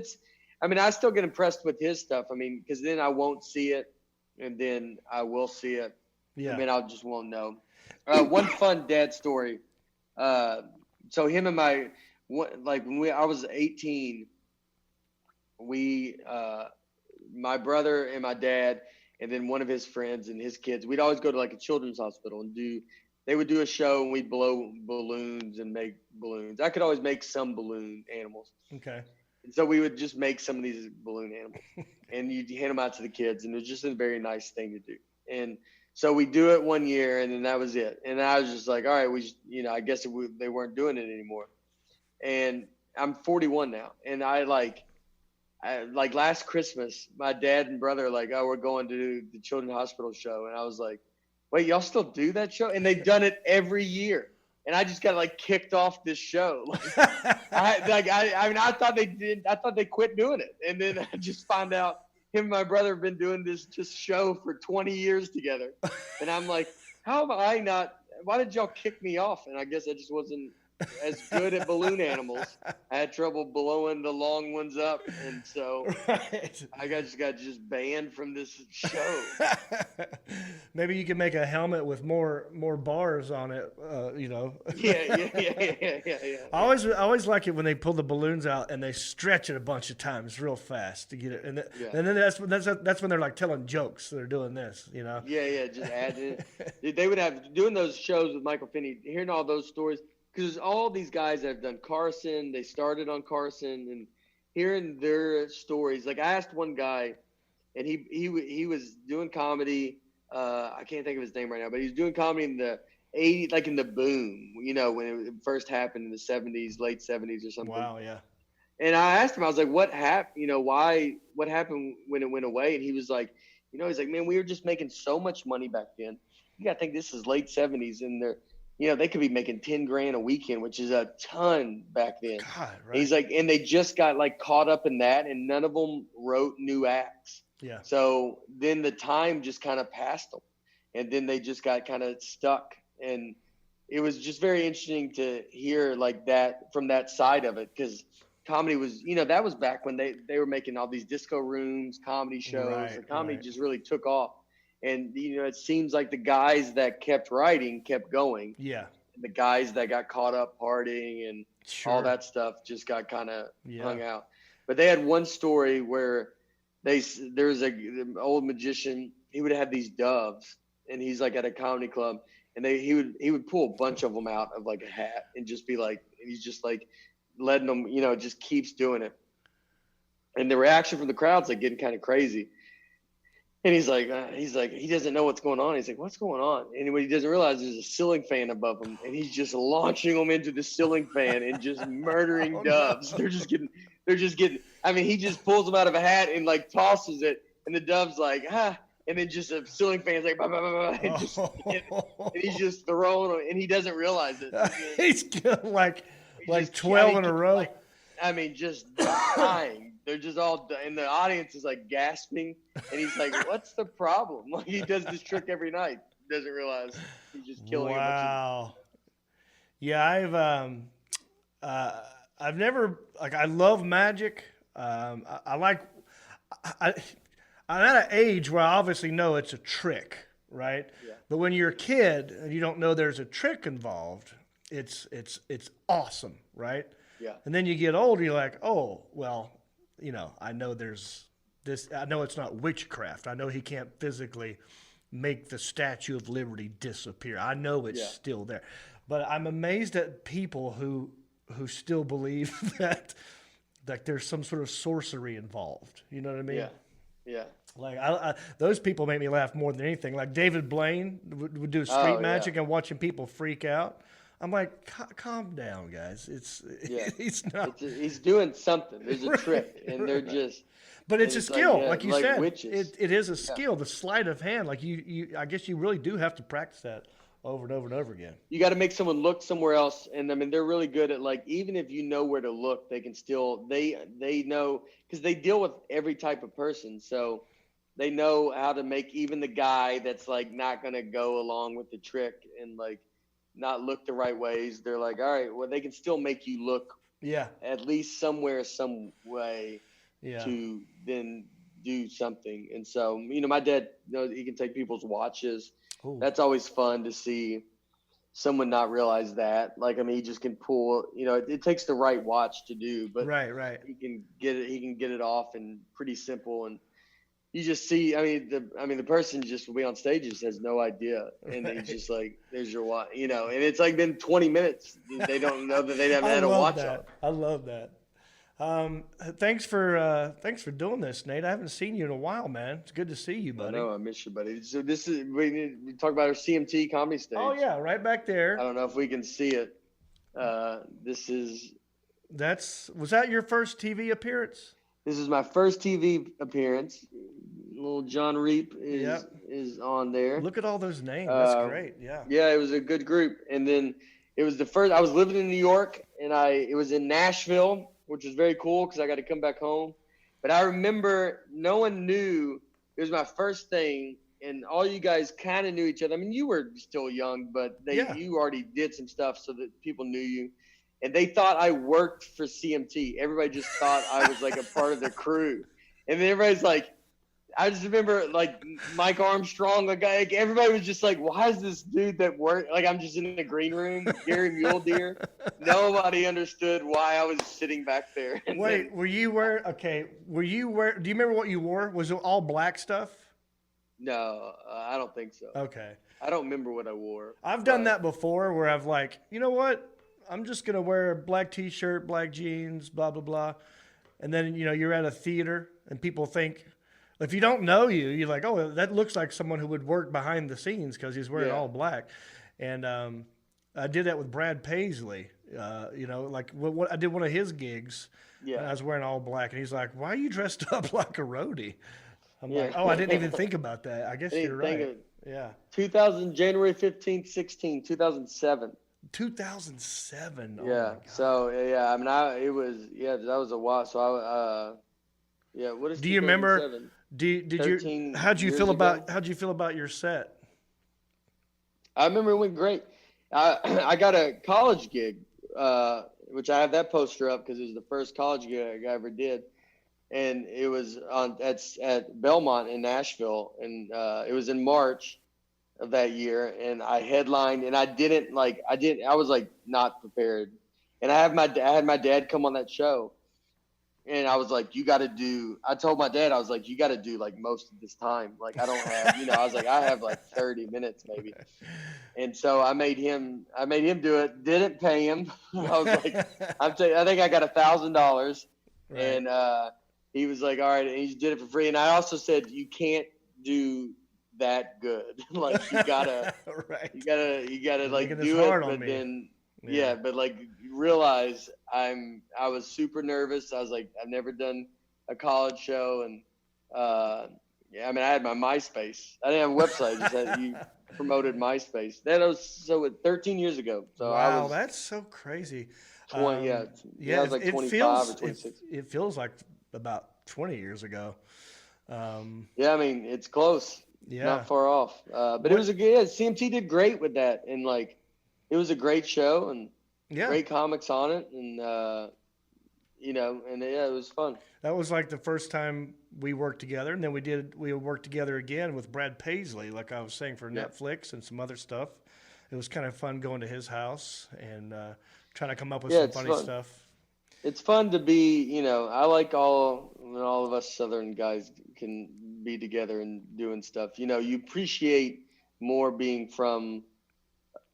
I still get impressed with his stuff. Because then I won't see it, and then I will see it. Yeah. I just won't know. One fun dad story. So him and I was 18. My brother and my dad, and then one of his friends and his kids, we'd always go to like a children's hospital and they would do a show, and we'd blow balloons and make balloons. I could always make some balloon animals. Okay. And so we would just make some of these balloon animals and you'd hand them out to the kids, and it was just a very nice thing to do. And so we do it one year, and then that was it. And I was just like, all right, I guess they weren't doing it anymore. And I'm 41 now. And I last Christmas, my dad and brother are like, oh, we're going to do the Children's Hospital show. And I was like, wait, y'all still do that show? And they've done it every year. And I just got kicked off this show. I thought they did. I thought they quit doing it. And then I just found out him and my brother have been doing this just show for 20 years together. And I'm like, how am I not? Why did y'all kick me off? And I guess I just wasn't as good at balloon animals. I had trouble blowing the long ones up, and so Right. I just got banned from this show. Maybe you can make a helmet with more bars on it. Yeah. I always like it when they pull the balloons out and they stretch it a bunch of times real fast to get it, and then that's when they're like telling jokes. They're doing this, Yeah, just adding it. They would have doing those shows with Michael Finney, hearing all those stories, because all these guys that have done Carson, they started on Carson, and hearing their stories. Like I asked one guy, and he was doing comedy. I can't think of his name right now, but he was doing comedy in the 80s, like in the boom, when it first happened in the 70s, late 70s or something. Wow, yeah. And I asked him, I was like, what happened? What happened when it went away? And he was like, he's like, man, we were just making so much money back then. You got to think this is late 70s, and they could be making 10 grand a weekend, which is a ton back then. God, right. And he's like, and they just got like caught up in that, and none of them wrote new acts. Yeah. So then the time just kind of passed them, and then they just got kind of stuck. And it was just very interesting to hear like that from that side of it, because comedy was, that was back when they were making all these disco rooms, comedy shows. Right, the comedy right. just really took off. And, it seems like the guys that kept writing kept going. Yeah. The guys that got caught up partying and all that stuff just got kind of hung out. But they had one story where there was an old magician. He would have these doves, and he's like at a comedy club, and he would pull a bunch of them out of like a hat and just be like, he's just like letting them, just keeps doing it. And the reaction from the crowd's like getting kind of crazy. And he's like, he doesn't know what's going on. He's like, what's going on? And what he doesn't realize there's a ceiling fan above him, and he's just launching them into the ceiling fan and just murdering doves. No. They're just getting. I mean, he just pulls them out of a hat and like tosses it, and the dove's like, and then just a ceiling fan's like, bah, bah, bah, bah, and he's just throwing them, and he doesn't realize it. He's like 12 in a row. Just dying. They're just all, and the audience is like gasping, and he's like, "What's the problem?" Like he does this trick every night. Doesn't realize he's just killing. Wow. Yeah, I've never I love magic. I'm at an age where I obviously know it's a trick, right? Yeah. But when you're a kid and you don't know there's a trick involved, it's awesome, right? Yeah. And then you get older, you're like, oh well. I know there's this. I know it's not witchcraft. I know he can't physically make the Statue of Liberty disappear. I know it's still there. But I'm amazed at people who still believe that there's some sort of sorcery involved. You know what I mean? Yeah. Like those people make me laugh more than anything. Like David Blaine would do street magic and watching people freak out. I'm like, calm down, guys. He's not. He's doing something. There's a trick, and they're just. But it's a skill, like you said. Witches. It is a skill. The sleight of hand, like I guess you really do have to practice that over and over and over again. You got to make someone look somewhere else, and I mean they're really good at like even if you know where to look, they can still they know because they deal with every type of person, so they know how to make even the guy that's like not gonna go along with the trick and like. Not look the right ways. They're like, all right, well, they can still make you look at least somewhere, some way to then do something. And so, my dad, he can take people's watches. Ooh. That's always fun to see someone not realize that. Like, I mean, he just can pull, it takes the right watch to do, but right. He can get it off and pretty simple. And you just see, the person just will be on stage just has no idea. And he's just like, there's your watch, and it's like been 20 minutes. They don't know that they haven't had a watch on. I love that. Thanks for doing this, Nate. I haven't seen you in a while, man. It's good to see you, buddy. I know, I miss you, buddy. So we talk about our CMT comedy stage. Oh yeah, right back there. I don't know if we can see it. Was that your first TV appearance? This is my first TV appearance. Little John Reap is on there. Look at all those names. That's great. Yeah. Yeah, it was a good group. And then it was the first. I was living in New York, and it was in Nashville, which was very cool because I got to come back home. But I remember no one knew. It was my first thing, and all you guys kind of knew each other. I mean, you were still young, but you already did some stuff so that people knew you. And they thought I worked for CMT. Everybody just thought I was like a part of the crew. And then everybody's like, I just remember like Mike Armstrong, like everybody was just like, why is this dude that worked? Like I'm just in the green room, Gary Mule Deer. Nobody understood why I was sitting back there. And Wait, then, do you remember what you wore? Was it all black stuff? no, I don't think so. Okay. I don't remember what I wore. I've done that before where I've like, you know what? I'm just going to wear a black t-shirt, black jeans, blah, blah, blah. And then, you're at a theater and people think, if you don't know you, you're like, oh, that looks like someone who would work behind the scenes because he's wearing all black. And I did that with Brad Paisley. Like I did one of his gigs. Yeah. And I was wearing all black. And he's like, why are you dressed up like a roadie? I'm like, oh, I didn't even think about that. I guess you're right. Yeah. January 15th, 2007. 2007. Oh yeah. So, yeah, I mean, that was a while. So, what is do you remember? How'd you feel about your set? I remember it went great. I got a college gig, which I have that poster up because it was the first college gig I ever did, and it was at Belmont in Nashville, and it was in March of that year, and I headlined, and I was like not prepared, and I had my dad come on that show. And I was like, I told my dad, I was like, you got to do like most of this time. Like, I don't have, I was like, I have like 30 minutes maybe. And so I made him do it. Didn't pay him. I was like, I think I got $1,000. Right. And he was like, all right. And he did it for free. And I also said, you can't do that good. Like, you gotta, right. you gotta like do it. But then, yeah, but like realize I was super nervous. I was like, I've never done a college show, and I mean, I had my MySpace. I didn't have a website. Just had you promoted MySpace. That was 13 years ago. So wow, that's so crazy. 20, I was like 25 or 26. It feels like about 20 years ago. Yeah, I mean, it's close. Yeah, not far off. But it was CMT did great with that, and like. It was a great show and great comics on it, and it was fun. That was like the first time we worked together, and then we worked together again with Brad Paisley, like I was saying, for Netflix and some other stuff. It was kind of fun going to his house and trying to come up with some funny stuff. It's fun to be, I like all of us Southern guys can be together and doing stuff. You appreciate more being from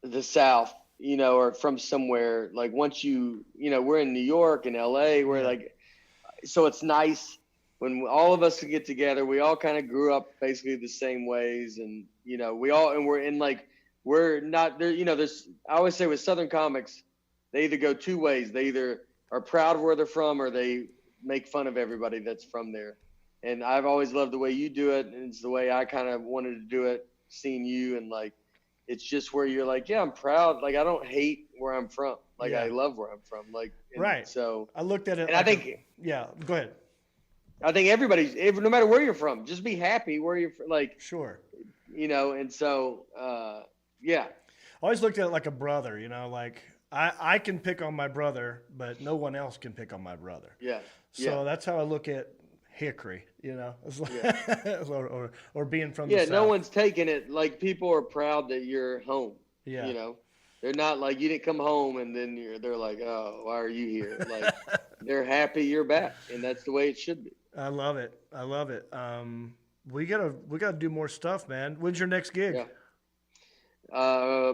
the South, or from somewhere like once we're in New York and LA, we're like, so it's nice when all of us can get together. We all kind of grew up basically the same ways, and we're not there. There's, I always say with Southern comics, they either go two ways. They either are proud of where they're from, or they make fun of everybody that's from there. And I've always loved the way you do it, and it's the way I kind of wanted to do it, seeing you, and like. It's just where you're like, yeah, I'm proud. Like, I don't hate where I'm from. Like, I love where I'm from. Like, right. So I looked at it. And I think, go ahead. I think no matter where you're from, just be happy where you're from. Like, sure. And so, yeah. I always looked at it like a brother, like I can pick on my brother, but no one else can pick on my brother. Yeah. So that's how I look at Hickory, it's like, or being from the South. No one's taking it. Like, people are proud that you're home. Yeah. They're not like you didn't come home and then they're like, oh, why are you here? Like, they're happy you're back, and that's the way it should be. I love it. We gotta do more stuff, man. When's your next gig? Yeah.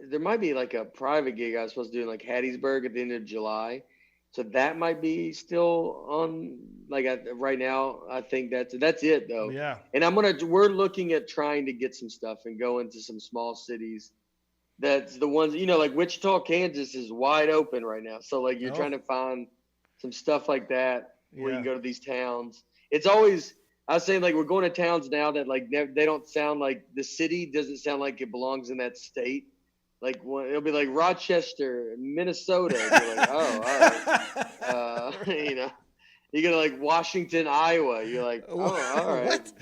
There might be like a private gig I was supposed to do in like Hattiesburg at the end of July. So that might be still on, like, right now. I think that's it though. Yeah. And we're looking at trying to get some stuff and go into some small cities. That's the ones, like Wichita, Kansas is wide open right now. So like you're trying to find some stuff like that where you can go to these towns. It's always, I was saying, like, we're going to towns now that like they don't sound like, the city doesn't sound like it belongs in that state. Like, it'll be like Rochester, Minnesota. You're like, oh, all right. You go to like Washington, Iowa. You're like, oh, all right. What?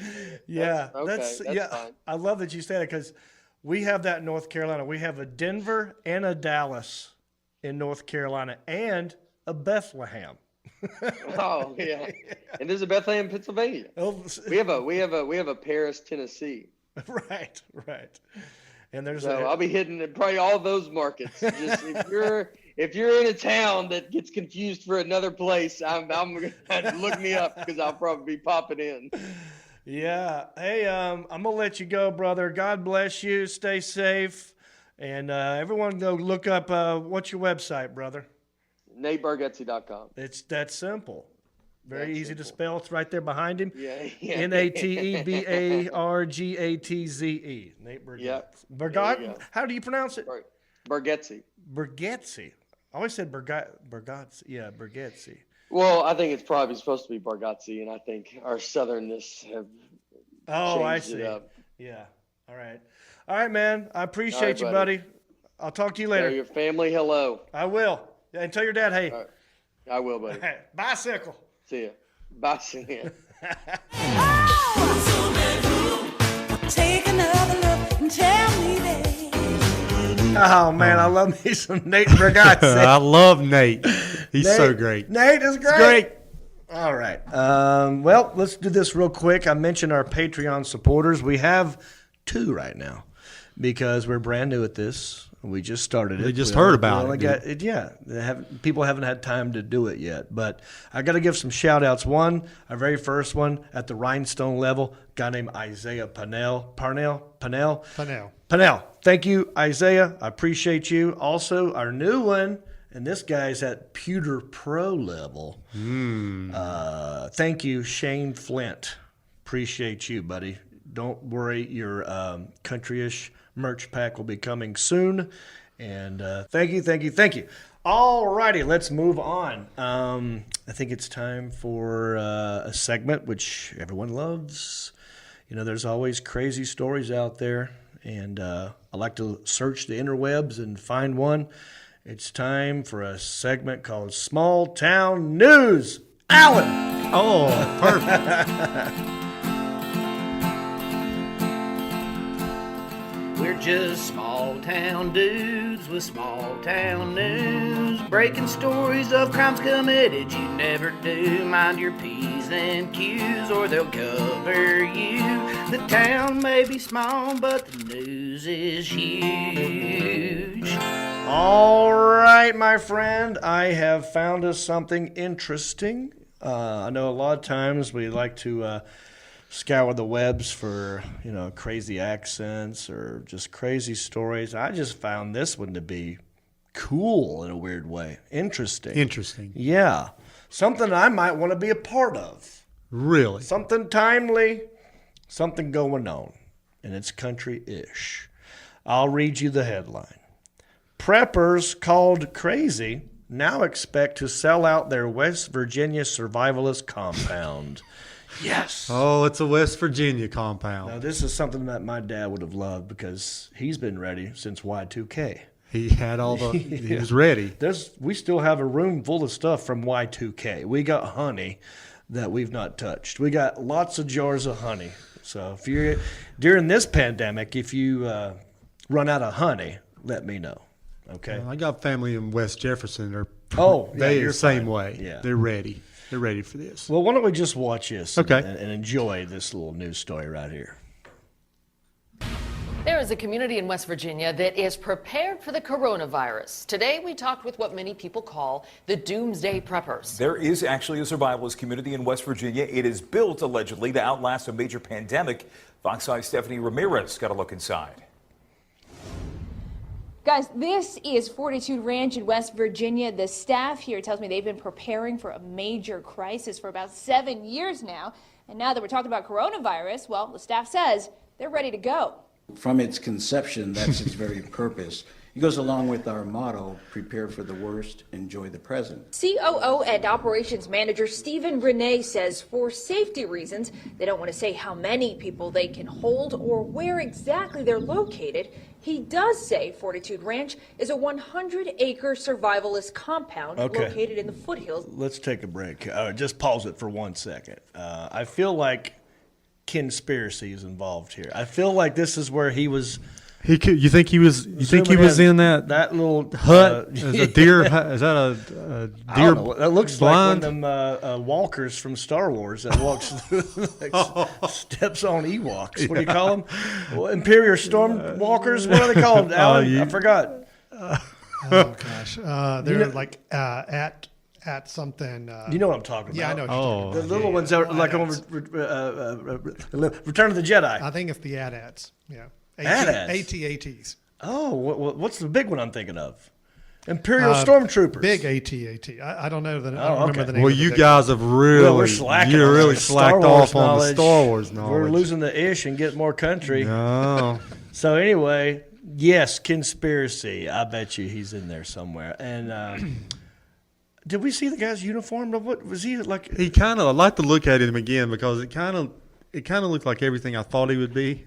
Yeah, that's fine. I love that you said it because we have that in North Carolina. We have a Denver and a Dallas in North Carolina and a Bethlehem. Oh yeah, and there's a Bethlehem, Pennsylvania. We have a Paris, Tennessee. Right. And there's I'll be hitting probably all those markets. Just if you're in a town that gets confused for another place, I'm gonna have to look me up because I'll probably be popping in. Yeah. Hey, I'm gonna let you go, brother. God bless you. Stay safe, and everyone go look up what's your website, brother? NateBargatze.com. It's that simple. Very That's easy simple. to spell. It's right there behind him. Yeah. Natebargatze. Nate Bargatze. Yep. Bargatze. How do you pronounce it? Bargatze. Bargatze. I always said Bargatze. Yeah, Bargatze. Well, I think it's probably supposed to be Bargatze, and I think our southernness have changed it up. Yeah. All right, man. I appreciate you, buddy. I'll talk to you later. Tell your family hello. I will. And tell your dad, hey. Right. I will, buddy. Bicycle. See ya. Bye. See ya. Take another look and tell me that. Oh, man, I love me some Nate Bargatze. I love Nate. He's so great. Nate is great. It's great. All right. Well, let's do this real quick. I mentioned our Patreon supporters. We have 2 right now because we're brand new at this. We just started it. We just heard about it. Yeah. People haven't had time to do it yet. But I got to give some shout-outs. One, our very first one at the rhinestone level, a guy named Isaiah Parnell. Thank you, Isaiah. I appreciate you. Also, our new one, and this guy's at Pewter Pro level. Thank you, Shane Flint. Appreciate you, buddy. Don't worry, your country-ish merch pack will be coming soon. And thank you. All righty, let's move on. I think it's time for a segment which everyone loves. You know, there's always crazy stories out there, and I like to search the interwebs and find one. It's time for a segment called Small Town News. Alan! Oh, perfect. We're just small town dudes with small town news, breaking stories of crimes committed you never do. Mind your P's and Q's or they'll cover you. The town may be small, but the news is huge. All right, my friend, I have found us something interesting. I know a lot of times we like to scour the webs for, crazy accents or just crazy stories. I just found this one to be cool in a weird way. Interesting. Yeah. Something I might want to be a part of. Really? Something timely, something going on. And it's country-ish. I'll read you the headline. Preppers called crazy now expect to sell out their West Virginia survivalist compound. Yes. Oh, it's a West Virginia compound. Now, this is something that my dad would have loved because he's been ready since Y2K. He had all the, he was ready. We still have a room full of stuff from Y2K. We got honey that we've not touched. We got lots of jars of honey. So if you're during this pandemic, if you run out of honey, let me know. Okay. I got family in West Jefferson. They're you're the same fine. way. Yeah. They're ready. They're ready for this. Well, why don't we just watch this Okay. and enjoy this little news story right here. There is a community in West Virginia that is prepared for the coronavirus. Today, we talked with what many people call the Doomsday Preppers. There is actually a survivalist community in West Virginia. It is built, allegedly, to outlast a major pandemic. Fox 5's Stephanie Ramirez got a look inside. Guys, this is Fortitude Ranch in West Virginia. The staff here tells me they've been preparing for a major crisis for about 7 years now. And now that we're talking about coronavirus, well, the staff says they're ready to go. From its conception, that's its very purpose, It goes along with our motto, prepare for the worst, enjoy the present. COO and Operations Manager Stephen Renee says for safety reasons, they don't want to say how many people they can hold or where exactly they're located. He does say Fortitude Ranch is a 100-acre survivalist compound located in the foothills. Let's take a break. Just pause it for 1 second. I feel like conspiracy is involved here. I feel like this is where he was. You think he was? You think he was in that little hut? As a deer? Is that a deer? I don't know. That looks blind? like one of them walkers from Star Wars that walks steps on Ewoks. What do you call them? Well, Imperial Storm Walkers. What are they called, Alan? I forgot. Oh gosh, they're like at something. You know what I'm talking about? Yeah, I know. What you're talking the about. little ones that are like on Return of the Jedi. I think it's the AT-ATs. Yeah. AT-ATs. AT-ATs. Oh, what's the big one I'm thinking of? Imperial Stormtroopers. Big AT-AT. I don't know the. I don't remember the name. Well, of the you guys have really, we're slacking. you really slacked off on the knowledge. Star Wars knowledge. We're losing the ish and getting more country. No. So anyway, yes, conspiracy. I bet you he's in there somewhere. And did we see the guy's uniform? What was he like? He kind of. I'd like to look at him again because it kind of looked like everything I thought he would be.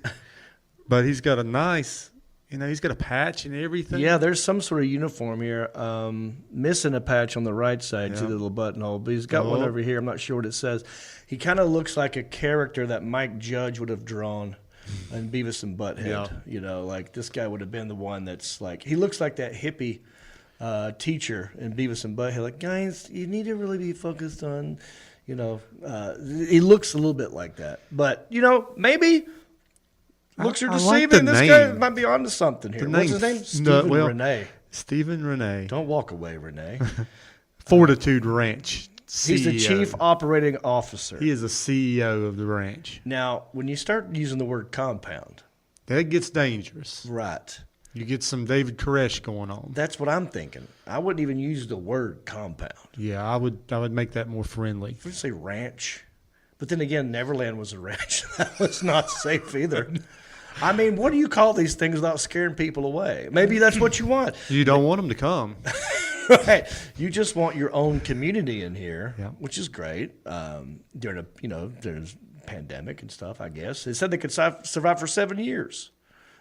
But he's got a nice, he's got a patch and everything. Yeah, there's some sort of uniform here. Missing a patch on the right side, see the little buttonhole. But he's got one over here. I'm not sure what it says. He kind of looks like a character that Mike Judge would have drawn in Beavis and Butthead. Yeah. Like this guy would have been the one that's like, he looks like that hippie teacher in Beavis and Butthead. Like, guys, you need to really be focused on, he looks a little bit like that. But, maybe... Looks are deceiving. This guy might be onto something here. What's his name? Stephen Renee. Stephen Renee. Don't walk away, Renee. Fortitude Ranch CEO. He's the chief operating officer. He is the CEO of the ranch. Now, when you start using the word compound, that gets dangerous. Right. You get some David Koresh going on. That's what I'm thinking. I wouldn't even use the word compound. Yeah, I would make that more friendly. If we say ranch, but then again, Neverland was a ranch. That was not safe either. I mean, what do you call these things without scaring people away? Maybe that's what you want. You don't want them to come. Right. You just want your own community in here, which is great. During there's pandemic and stuff, I guess. They said they could survive for 7 years.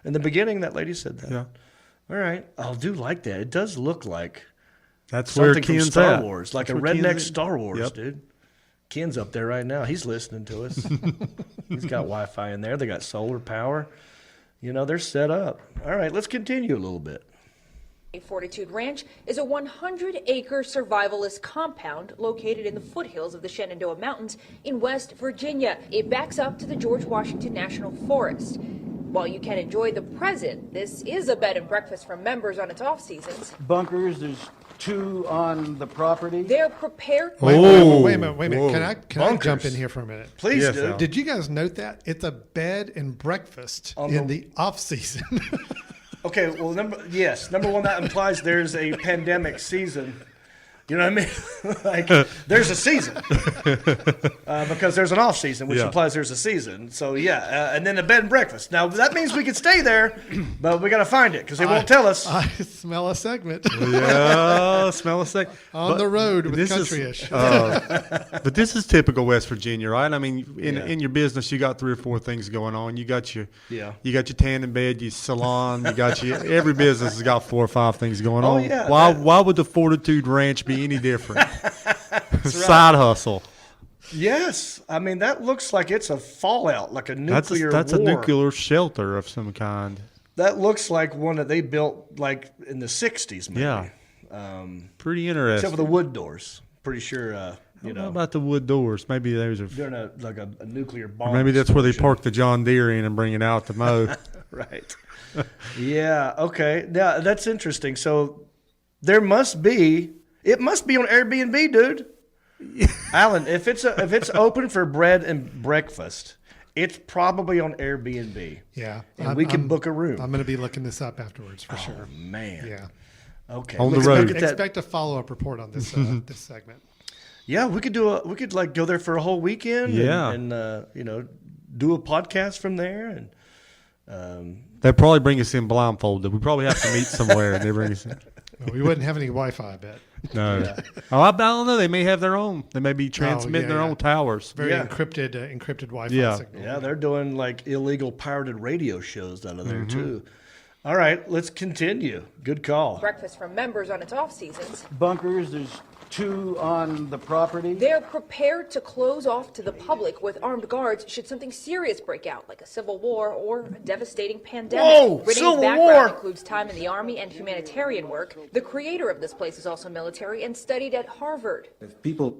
In the beginning, that lady said that. Yeah. All right. I do like that. It does look like that's something where Ken's from Star at. Wars, like that's a redneck Ken's Star Wars, yep. dude. Ken's up there right now. He's listening to us. He's got Wi-Fi in there. They got solar power. They're set up. All right, let's continue a little bit. Fortitude Ranch is a 100-acre survivalist compound located in the foothills of the Shenandoah Mountains in West Virginia. It backs up to the George Washington National Forest. While you can enjoy the present, this is a bed and breakfast for members on its off seasons. Bunkers, there's 2 on the property. They're prepared. Wait a minute. Can I jump in here for a minute? Please do. Al. Did you guys note that? It's a bed and breakfast in the off season. Okay, well, number one, that implies there's a pandemic season. You know what I mean? Like, there's a season because there's an off season, which implies there's a season. So and then a bed and breakfast. Now that means we could stay there, but we got to find it because they won't tell us. I smell a segment. Yeah, smell a segment on the road with Country-ish. But this is typical West Virginia, right? I mean, in your business, you got 3 or 4 things going on. You got your tanning bed, your salon. You got every business has got 4 or 5 things going on. Yeah, why would the Fortitude Ranch be any different? Side hustle. Yes, I mean that looks like it's a fallout, like a nuclear That's war. a nuclear shelter of some kind. That looks like one that they built like in the 60s, maybe. Yeah. Pretty interesting. Except for the wood doors. Pretty sure, I don't know about the wood doors. Maybe those are during a nuclear bomb. Or maybe that's where they park the John Deere in and bring it out to mow. Right. Yeah. Okay. Now that's interesting. So it must be on Airbnb, dude. Alan, if it's open for bread and breakfast, it's probably on Airbnb. Yeah. And we can book a room. I'm going to be looking this up afterwards for sure. Man. Yeah. Okay. On the road. Expect a follow-up report on this this segment. Yeah, we could go there for a whole weekend. Yeah. And do a podcast from there, and They probably bring us in blindfolded. We probably have to meet somewhere, and they bring us in. No, we wouldn't have any Wi-Fi, I bet. No. Yeah. Oh, I don't know. They may have their own. They may be transmitting their own towers. Very encrypted Wi-Fi yeah. signal. Yeah, they're doing like illegal pirated radio shows out of there too. All right, let's continue. Good call. Breakfast from members on its off seasons. Bunkers, there's 2 on the property. They're prepared to close off to the public with armed guards should something serious break out, like a civil war or a devastating pandemic. Whoa, Brittany's Civil background War! includes time in the Army and humanitarian work. The creator of this place is also military and studied at Harvard. If people...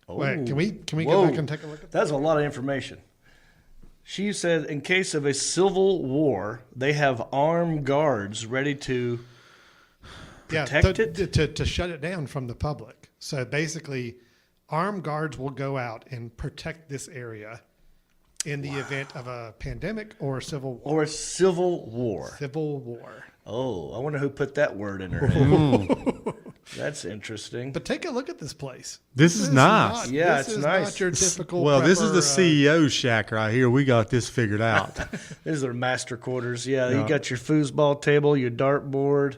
Wait, can we go back and take a look at that? That's a lot of information. She said in case of a civil war, they have armed guards ready to protect it? To shut it down from the public. So basically, armed guards will go out and protect this area in the event of a pandemic or a civil war. Or a civil war. Civil war. Oh, I wonder who put that word in her head. That's interesting. But take a look at this place. This is nice. Yeah, this it's is nice. Not your typical. Well, this is the prepper, CEO's shack right here. We got this figured out. These are their master quarters. Yeah, you got your foosball table, your dartboard,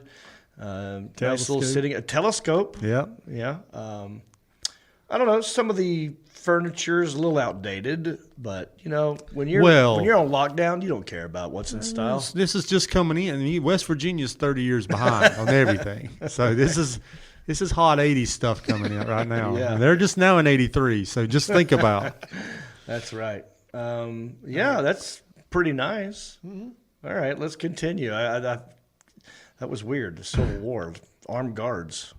nice little sitting, a telescope. Yeah. Yeah. I don't know. Some of the furniture is a little outdated, but you know, when you're on lockdown, you don't care about what's in style. This is just coming in. I mean, West Virginia's 30 years behind on everything. So this is hot 80s stuff coming in right now. Yeah. And they're just now in 83. So just think about it. That's right. Yeah, that's pretty nice. Mm-hmm. All right, let's continue. That was weird. The Civil War, armed guards.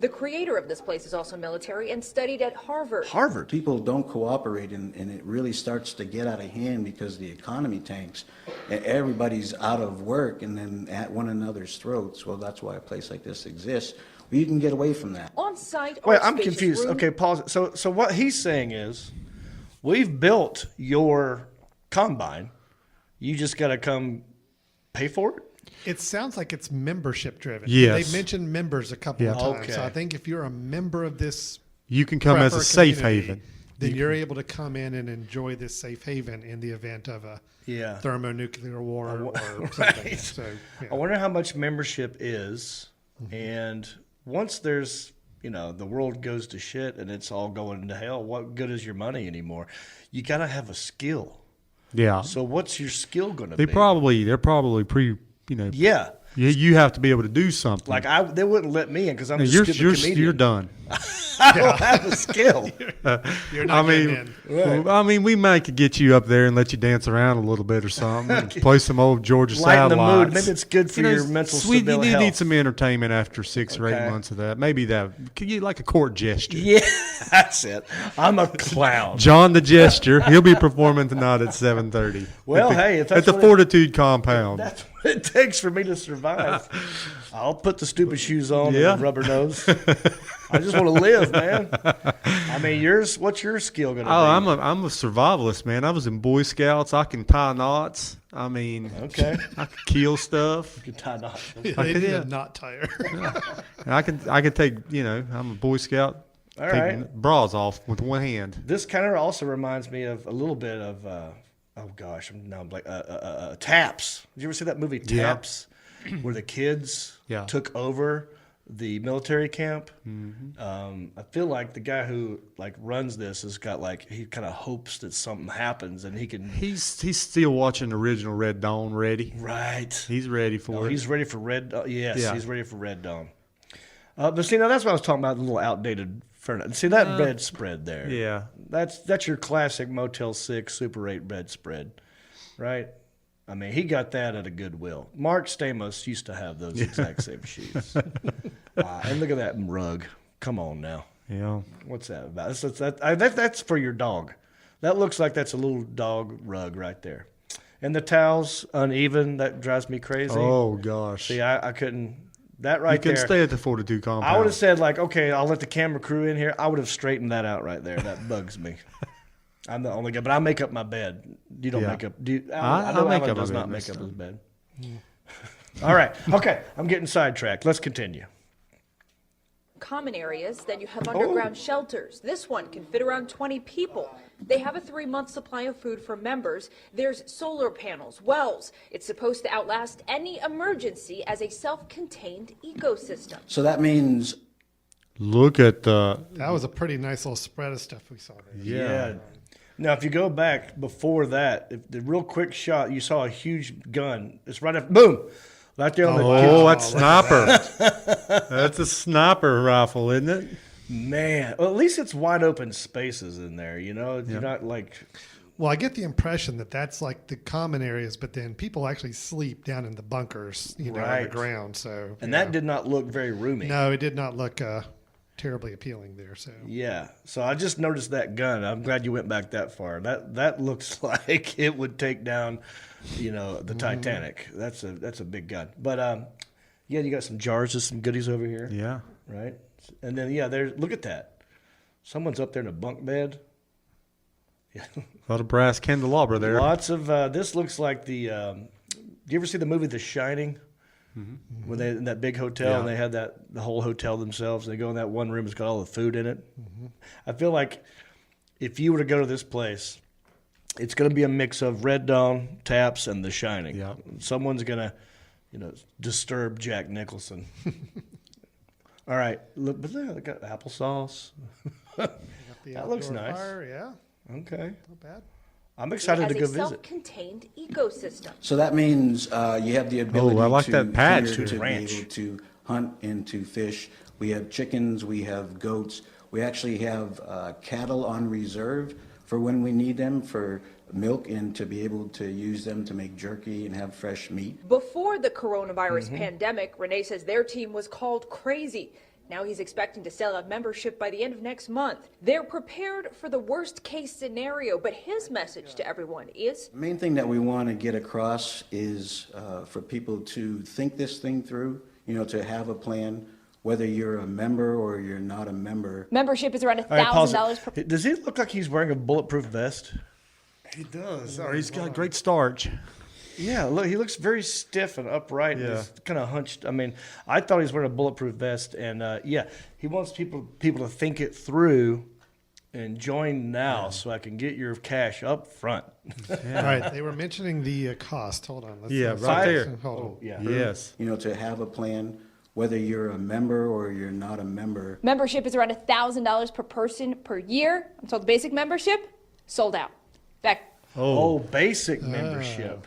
The creator of this place is also military and studied at Harvard. Harvard. People don't cooperate, and it really starts to get out of hand because the economy tanks. And everybody's out of work and then at one another's throats. Well, that's why a place like this exists. Well, you can get away from that. On site. Wait, I'm confused. Okay, pause. So what he's saying is, we've built your combine. You just got to come pay for it. It sounds like it's membership driven. Yes. They mentioned members a couple of times. Okay. So I think if you're a member of this, you can come as a safe haven. Then you're able to come in and enjoy this safe haven in the event of a thermonuclear war or something. Right. So, yeah. I wonder how much membership is, and once there's, the world goes to shit and it's all going to hell, what good is your money anymore? You got to have a skill. Yeah. So what's your skill going to be? They're probably Yeah. You have to be able to do something. Like they wouldn't let me in because I'm a stupid comedian. You're done. I don't have a skill. You're not getting in. Right. I mean, we might get you up there and let you dance around a little bit or something. And play some old Georgia Lighten the satellites. mood. Maybe it's good for your mental stability. You need some entertainment after 6 or 8 months of that. Maybe that. Could you like a court gesture? Yeah, that's it. I'm a clown. John the Gesture. He'll be performing tonight at 7:30. Well, at the Fortitude Compound. That's what it takes for me to survive. I'll put the stupid shoes on and a rubber nose. I just want to live, man. I mean, what's your skill going to be? I'm a survivalist, man. I was in Boy Scouts. I can tie knots. I mean, okay, I can kill stuff. You can tie knots. They need a knot tire. I can take. I'm a Boy Scout. All right, bras off with one hand. This kind of also reminds me of a little bit of. Taps. Did you ever see that movie Taps, where the kids took over the military camp? Mm-hmm. I feel like the guy who runs this has got he kind of hopes that something happens and he can. He's still watching the original Red Dawn. Ready? Right. He's ready for it. He's ready for Red. Yes, he's ready for Red Dawn. But see, now that's what I was talking about. The little outdated furniture. See that bedspread there? Yeah. That's your classic Motel 6 Super 8 bedspread, right? I mean, he got that at a Goodwill. Mark Stamos used to have those exact same sheets. And look at that rug. Come on now. Yeah. What's that about? That's for your dog. That looks like that's a little dog rug right there. And the towels uneven. That drives me crazy. Oh gosh. See, I couldn't. That right there. You can stay at the Fortitude Compound. I would have said okay, I'll let the camera crew in here. I would have straightened that out right there. That bugs me. I'm the only guy, but I make up my bed. You don't make up. Alan does not make up his bed. All right. Okay. I'm getting sidetracked. Let's continue. common areas. Then you have underground shelters. This one can fit around 20 people. They have a 3-month supply of food for members. There's solar panels, wells. It's supposed to outlast any emergency as a self-contained ecosystem. So that means... Look at the... That was a pretty nice little spread of stuff we saw there. Yeah. Now, if you go back before that, if the real quick shot, you saw a huge gun. It's right after, boom, right there on the kitchen. Oh, that's sniper. That's a sniper rifle, isn't it? Man, well, at least it's wide open spaces in there, you know? You're not like... Well, I get the impression that that's like the common areas, but then people actually sleep down in the bunkers, you know, on the ground. So, and that did not look very roomy. No, it did not look terribly appealing there. So yeah, so I just noticed that gun. I'm glad you went back that far. That looks like it would take down, you know, the Titanic. That's a big gun. But yeah, you got some jars of some goodies over here. Yeah, right. And then there's look at that. Someone's up there in a bunk bed. Yeah. A lot of brass candelabra there. Lots of this looks like the. Do you ever see the movie The Shining? Mm-hmm. When they in that big hotel and they had the whole hotel themselves, and they go in that one room, it's got all the food in it. Mm-hmm. I feel like if you were to go to this place, it's going to be a mix of Red Dawn, Taps, and The Shining. Yeah. Someone's going to, you know, disturb Jack Nicholson. All right, look, but look, they got applesauce. That looks nice. Fire, yeah. Okay. Not bad. I'm excited to go visit. Self-contained ecosystem. So that means you have the ability I like to, that patch. to be able to hunt and to fish. We have chickens, we have goats. We actually have cattle on reserve for when we need them for milk and to be able to use them to make jerky and have fresh meat. Before the coronavirus pandemic, Renee says their team was called crazy. Now he's expecting to sell out membership by the end of next month. They're prepared for the worst case scenario, but his message to everyone is... The main thing that we want to get across is for people to think this thing through, you know, to have a plan, whether you're a member or you're not a member. Membership is around $1,000 per... Does he look like he's wearing a bulletproof vest? He does. Or he's got great starch. Yeah, look, he looks very stiff and upright. Yeah. And kind of hunched. I mean, I thought he was wearing a bulletproof vest, and he wants people to think it through and join now so I can get your cash up front. Yeah. All right, they were mentioning the cost. Hold on. Let's right there. Hold on. Yeah. Yes. You know, to have a plan, whether you're a member or you're not a member. Membership is around $1,000 per person per year. So the basic membership, sold out. In fact, basic membership.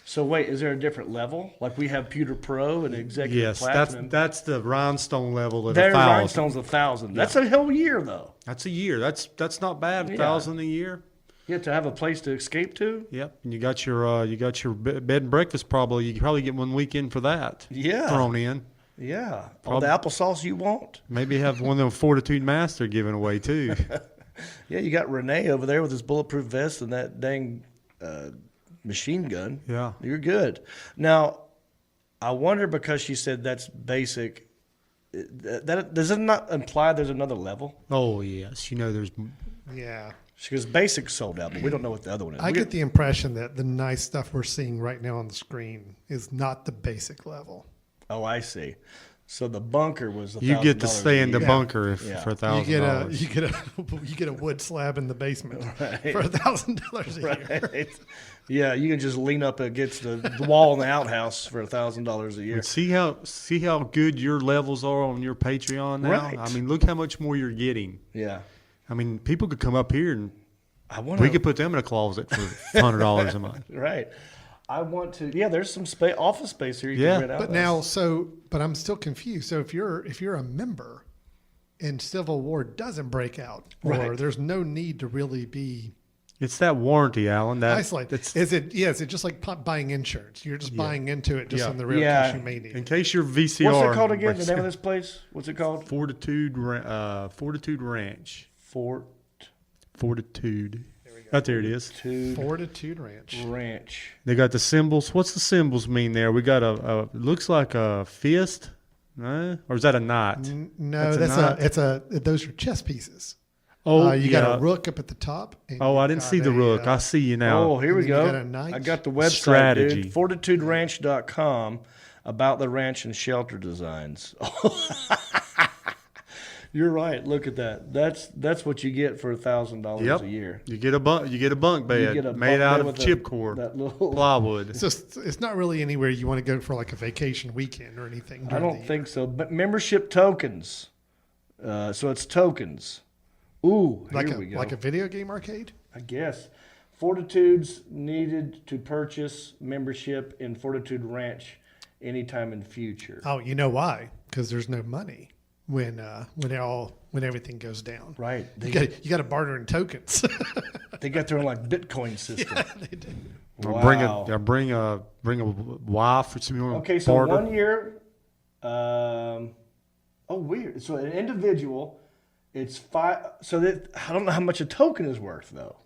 So wait, is there a different level? Like we have Pewter Pro and Executive Platinum? Yes, that's the rhinestone level at Their 1,000. rhinestone's 1,000. That's a whole year, though. That's a year. That's not bad. 1,000 a year. You have to have a place to escape to. Yep, and you got your bed and breakfast. Probably you can probably get one weekend for that. Yeah, thrown in. Yeah, all the applesauce you want. Maybe have one of them Fortitude Master given away too. Yeah, you got Renee over there with his bulletproof vest and that dang machine gun. Yeah. You're good. Now, I wonder because she said that's basic, does it not imply there's another level? Oh, yes. You know there's... Yeah. Because basic sold out, but we don't know what the other one is. I get the impression that the nice stuff we're seeing right now on the screen is not the basic level. Oh, I see. So the bunker was $1,000. You get to stay in the bunker for $1,000. You get a wood slab in the basement for $1,000 a year. Yeah, you can just lean up against the wall in the outhouse for $1,000 a year. And see how good your levels are on your Patreon now. Right. I mean, look how much more you're getting. Yeah. I mean, people could come up here and we could put them in a closet for $100 a month. Right. I want to. Yeah, there's some space, office space here. You can rent out. But now, but I'm still confused. So if you're a member, and Civil War doesn't break out, or there's no need to really be. It's that warranty, Alan. That isolated. Is it just like buying insurance? You're just buying into it just in the real case you may need. In case your VCR. What's it called again? The name of this place? What's it called? Fortitude Ranch. Fortitude. Right there it is. Fortitude Ranch. They got the symbols. What's the symbols mean there? We got a looks like a fist, or is that a knot? No, those are chess pieces. Oh, you got a rook up at the top. I didn't see the rook. I see you now. Oh, here we go. Got a knight. I got the website, strategy. Dude. FortitudeRanch.com about the ranch and shelter designs. You're right. Look at that. That's what you get for $1,000 a year. You get a bunk bed get a made bunk out bed of with chipcord, that little plywood. It's not really anywhere you want to go for like a vacation weekend or anything. I don't think so. But membership tokens. So it's tokens. Ooh, here we go. Like a video game arcade? I guess. Fortitudes needed to purchase membership in Fortitude Ranch anytime in future. Oh, you know why? Because there's no money when everything goes down. Right. You got to barter in tokens. They got their own like Bitcoin system. Yeah, they do. Wow. Bring a wife or something. Okay, so 1 year. Weird. So an individual, it's 5. So that I don't know how much a token is worth though.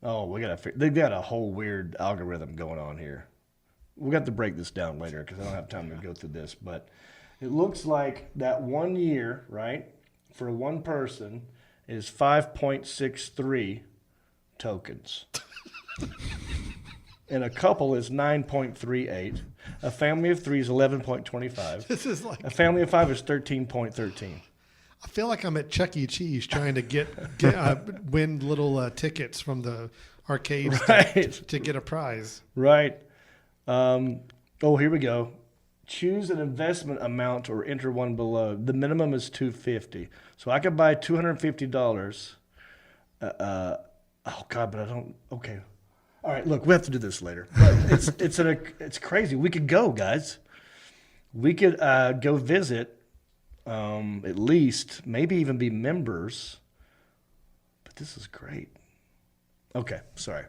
Oh, they got a whole weird algorithm going on here. We'll have to break this down later because I don't have time to go through this. But it looks like that 1 year, right, for one person is 5.63 tokens. And a couple is 9.38. A family of 3 is 11.25. This is like a family of 5 is 13.13. I feel like I'm at Chuck E. Cheese trying to win little tickets from the arcades to get a prize. Right. Here we go. Choose an investment amount or enter one below. The minimum is $250. So I could buy $250. But I don't. Okay. All right. Look, we have to do this later. But it's crazy. We could go, guys. We could go visit. At least, maybe even be members. But this is great. Okay, sorry.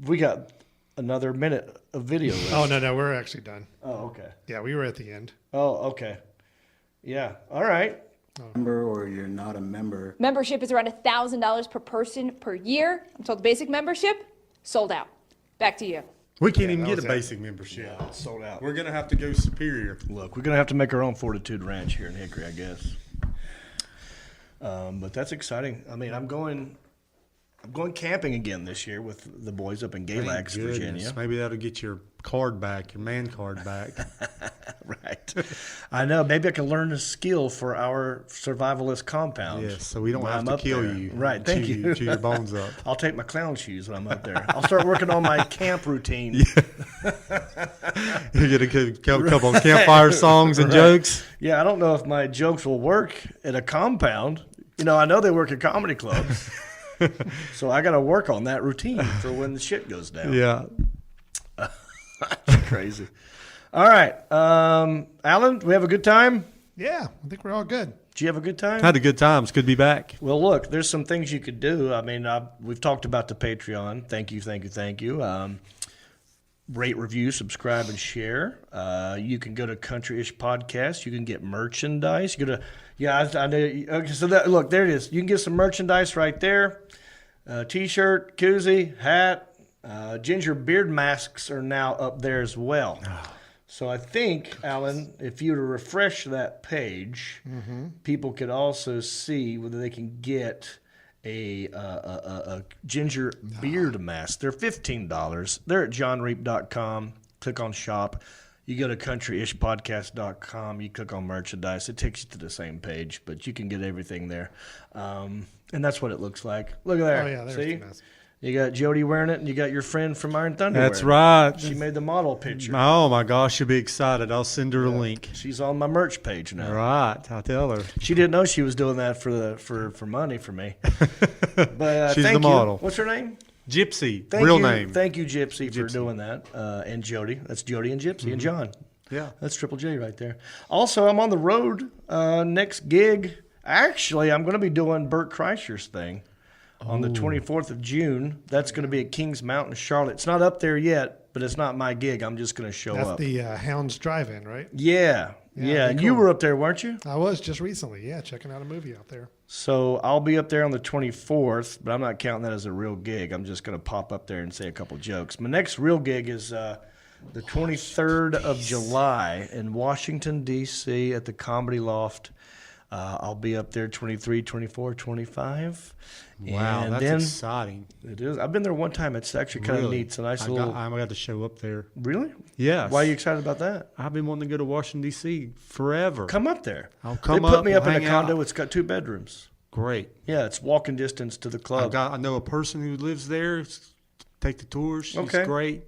We got another minute of video. Oh, no, we're actually done. Oh, okay. Yeah, we were at the end. Oh, okay. Yeah, all right. Member or you're not a member. Membership is around $1,000 per person per year. I'm told the basic membership, sold out. Back to you. We can't even get a basic membership. Yeah, it's sold out. We're going to have to go superior. Look, we're going to have to make our own Fortitude Ranch here in Hickory, I guess. But that's exciting. I mean, I'm going camping again this year with the boys up in Galax, Virginia. Maybe that'll get your card back, your man card back. Right. I know. Maybe I can learn a skill for our survivalist compound. Yes, so we don't have to kill you. Right. Thank you. Chew your bones up. I'll take my clown shoes when I'm up there. I'll start working on my camp routine. You get a couple of campfire songs and jokes. Yeah, I don't know if my jokes will work at a compound. I know they work at comedy clubs. So I got to work on that routine for when the shit goes down. Yeah. That's crazy. All right. Alan, we have a good time? Yeah, I think we're all good. Did you have a good time? Had a good time. It's good to be back. Well, look, there's some things you could do. I mean, we've talked about the Patreon. Thank you. Rate, review, subscribe, and share. You can go to Country-ish Podcast. You can get merchandise. I know. Okay, so look, there it is. You can get some merchandise right there. T-shirt, koozie, hat, ginger beard masks are now up there as well. So I think, Alan, if you were to refresh that page, people could also see whether they can get a ginger beard mask. They're $15. They're at johnreap.com. Click on shop. You go to countryishpodcast.com. You click on merchandise. It takes you to the same page, but you can get everything there. And that's what it looks like. Look at there. Oh, yeah, there's See? the mask. You got Jody wearing it, and you got your friend from Iron Thunder. That's wearing right. She made the model picture. Oh, my gosh. She'll be excited. I'll send her a link. She's on my merch page now. Right. I'll tell her. She didn't know she was doing that for money for me. But She's thank the model. You. What's her name? Gypsy. Thank Real you. name. Thank you, Gypsy, for doing that. And Jody. That's Jody and Gypsy and John. Yeah. That's Triple J right there. Also, I'm on the road. Next gig. Actually, I'm going to be doing Bert Kreischer's thing on the 24th of June. That's going to be at Kings Mountain, Charlotte. It's not up there yet, but it's not my gig. I'm just going to show up. That's the Hounds Drive-In, right? Yeah. And you were up there, weren't you? I was just recently, checking out a movie out there. So I'll be up there on the 24th, but I'm not counting that as a real gig. I'm just going to pop up there and say a couple jokes. My next real gig is the 23rd of July in Washington, D.C. at the Comedy Loft. I'll be up there 23, 24, 25. Wow, and that's then, exciting. It is. I've been there one time. It's actually kind of neat. It's a nice little. I got to show up there. Really? Yes. Why are you excited about that? I've been wanting to go to Washington, D.C. forever. Come up there. I'll come They put up, me up in we'll a hang condo. out. It's got 2 bedrooms. Great. Yeah, it's walking distance to the club. I know a person who lives there. Take the tours. She's Okay. great.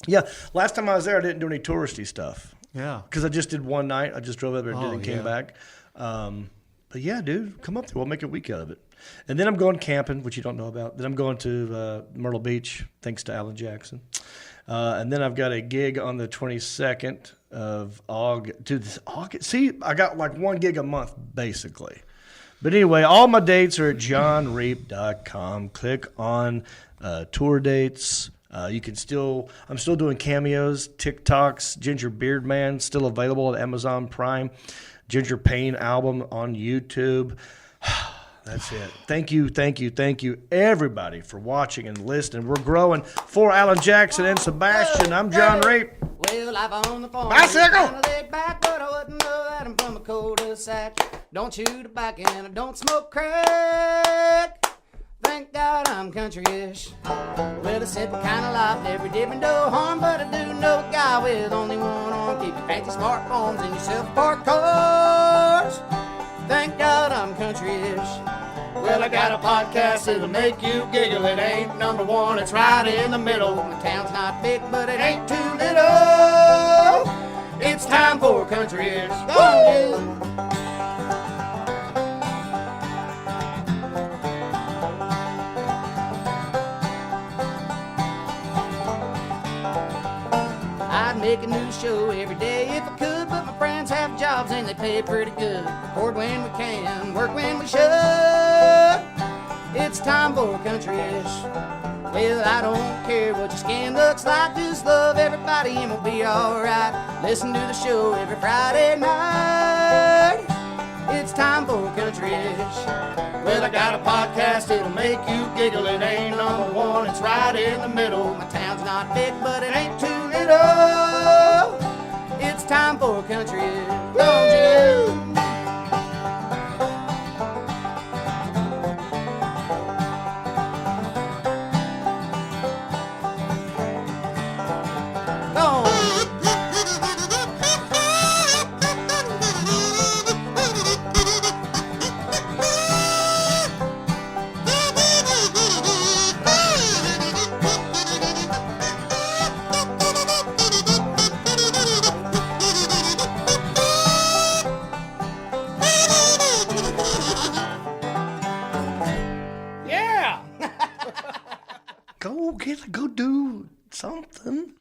Yeah, last time I was there, I didn't do any touristy stuff. Yeah. Because I just did one night. I just drove up there and did it and came yeah. back. But yeah, dude, come up there. We'll make a week out of it. And then I'm going camping, which you don't know about. Then I'm going to Myrtle Beach, thanks to Alan Jackson. And then I've got a gig on the 22nd of August. Dude, this August. See, I got like 1 gig a month, basically. But anyway, all my dates are at johnreap.com. Click on tour dates. I'm still doing cameos, TikToks. Ginger Beard Man still available at Amazon Prime. Ginger Payne album on YouTube. That's it. Thank you, everybody, for watching and listening. We're growing. For Alan Jackson and Sebastian, I'm Jon Reap. Well, life on the farm. Bicycle! Kinda laid back, but I wouldn't know that I'm from a cul-de-sac. Don't chew tobacco and I don't smoke crack. Thank God I'm country-ish. Well, a simple kind of life, never did me no harm, but I do know a guy with only one arm. Keep your fancy smartphones and your self-parked cars. Thank God I'm country-ish. Well, I got a podcast that'll make you giggle. It ain't number 1, it's right in the middle. My town's not big, but it ain't too little. It's time for country-ish. Go on, dude. I'd make a new show every day if I could, but my friends have jobs and they pay pretty good. Record when we can, work when we should. It's time for country-ish. Well, I don't care what your skin looks like, just love everybody and we'll be alright. Listen to the show every Friday night. It's time for country-ish. Well, I got a podcast that'll make you giggle. It ain't number 1, it's right in the middle. My town's not big, but it ain't too little. It's time for country-ish. Don't you? Go do something.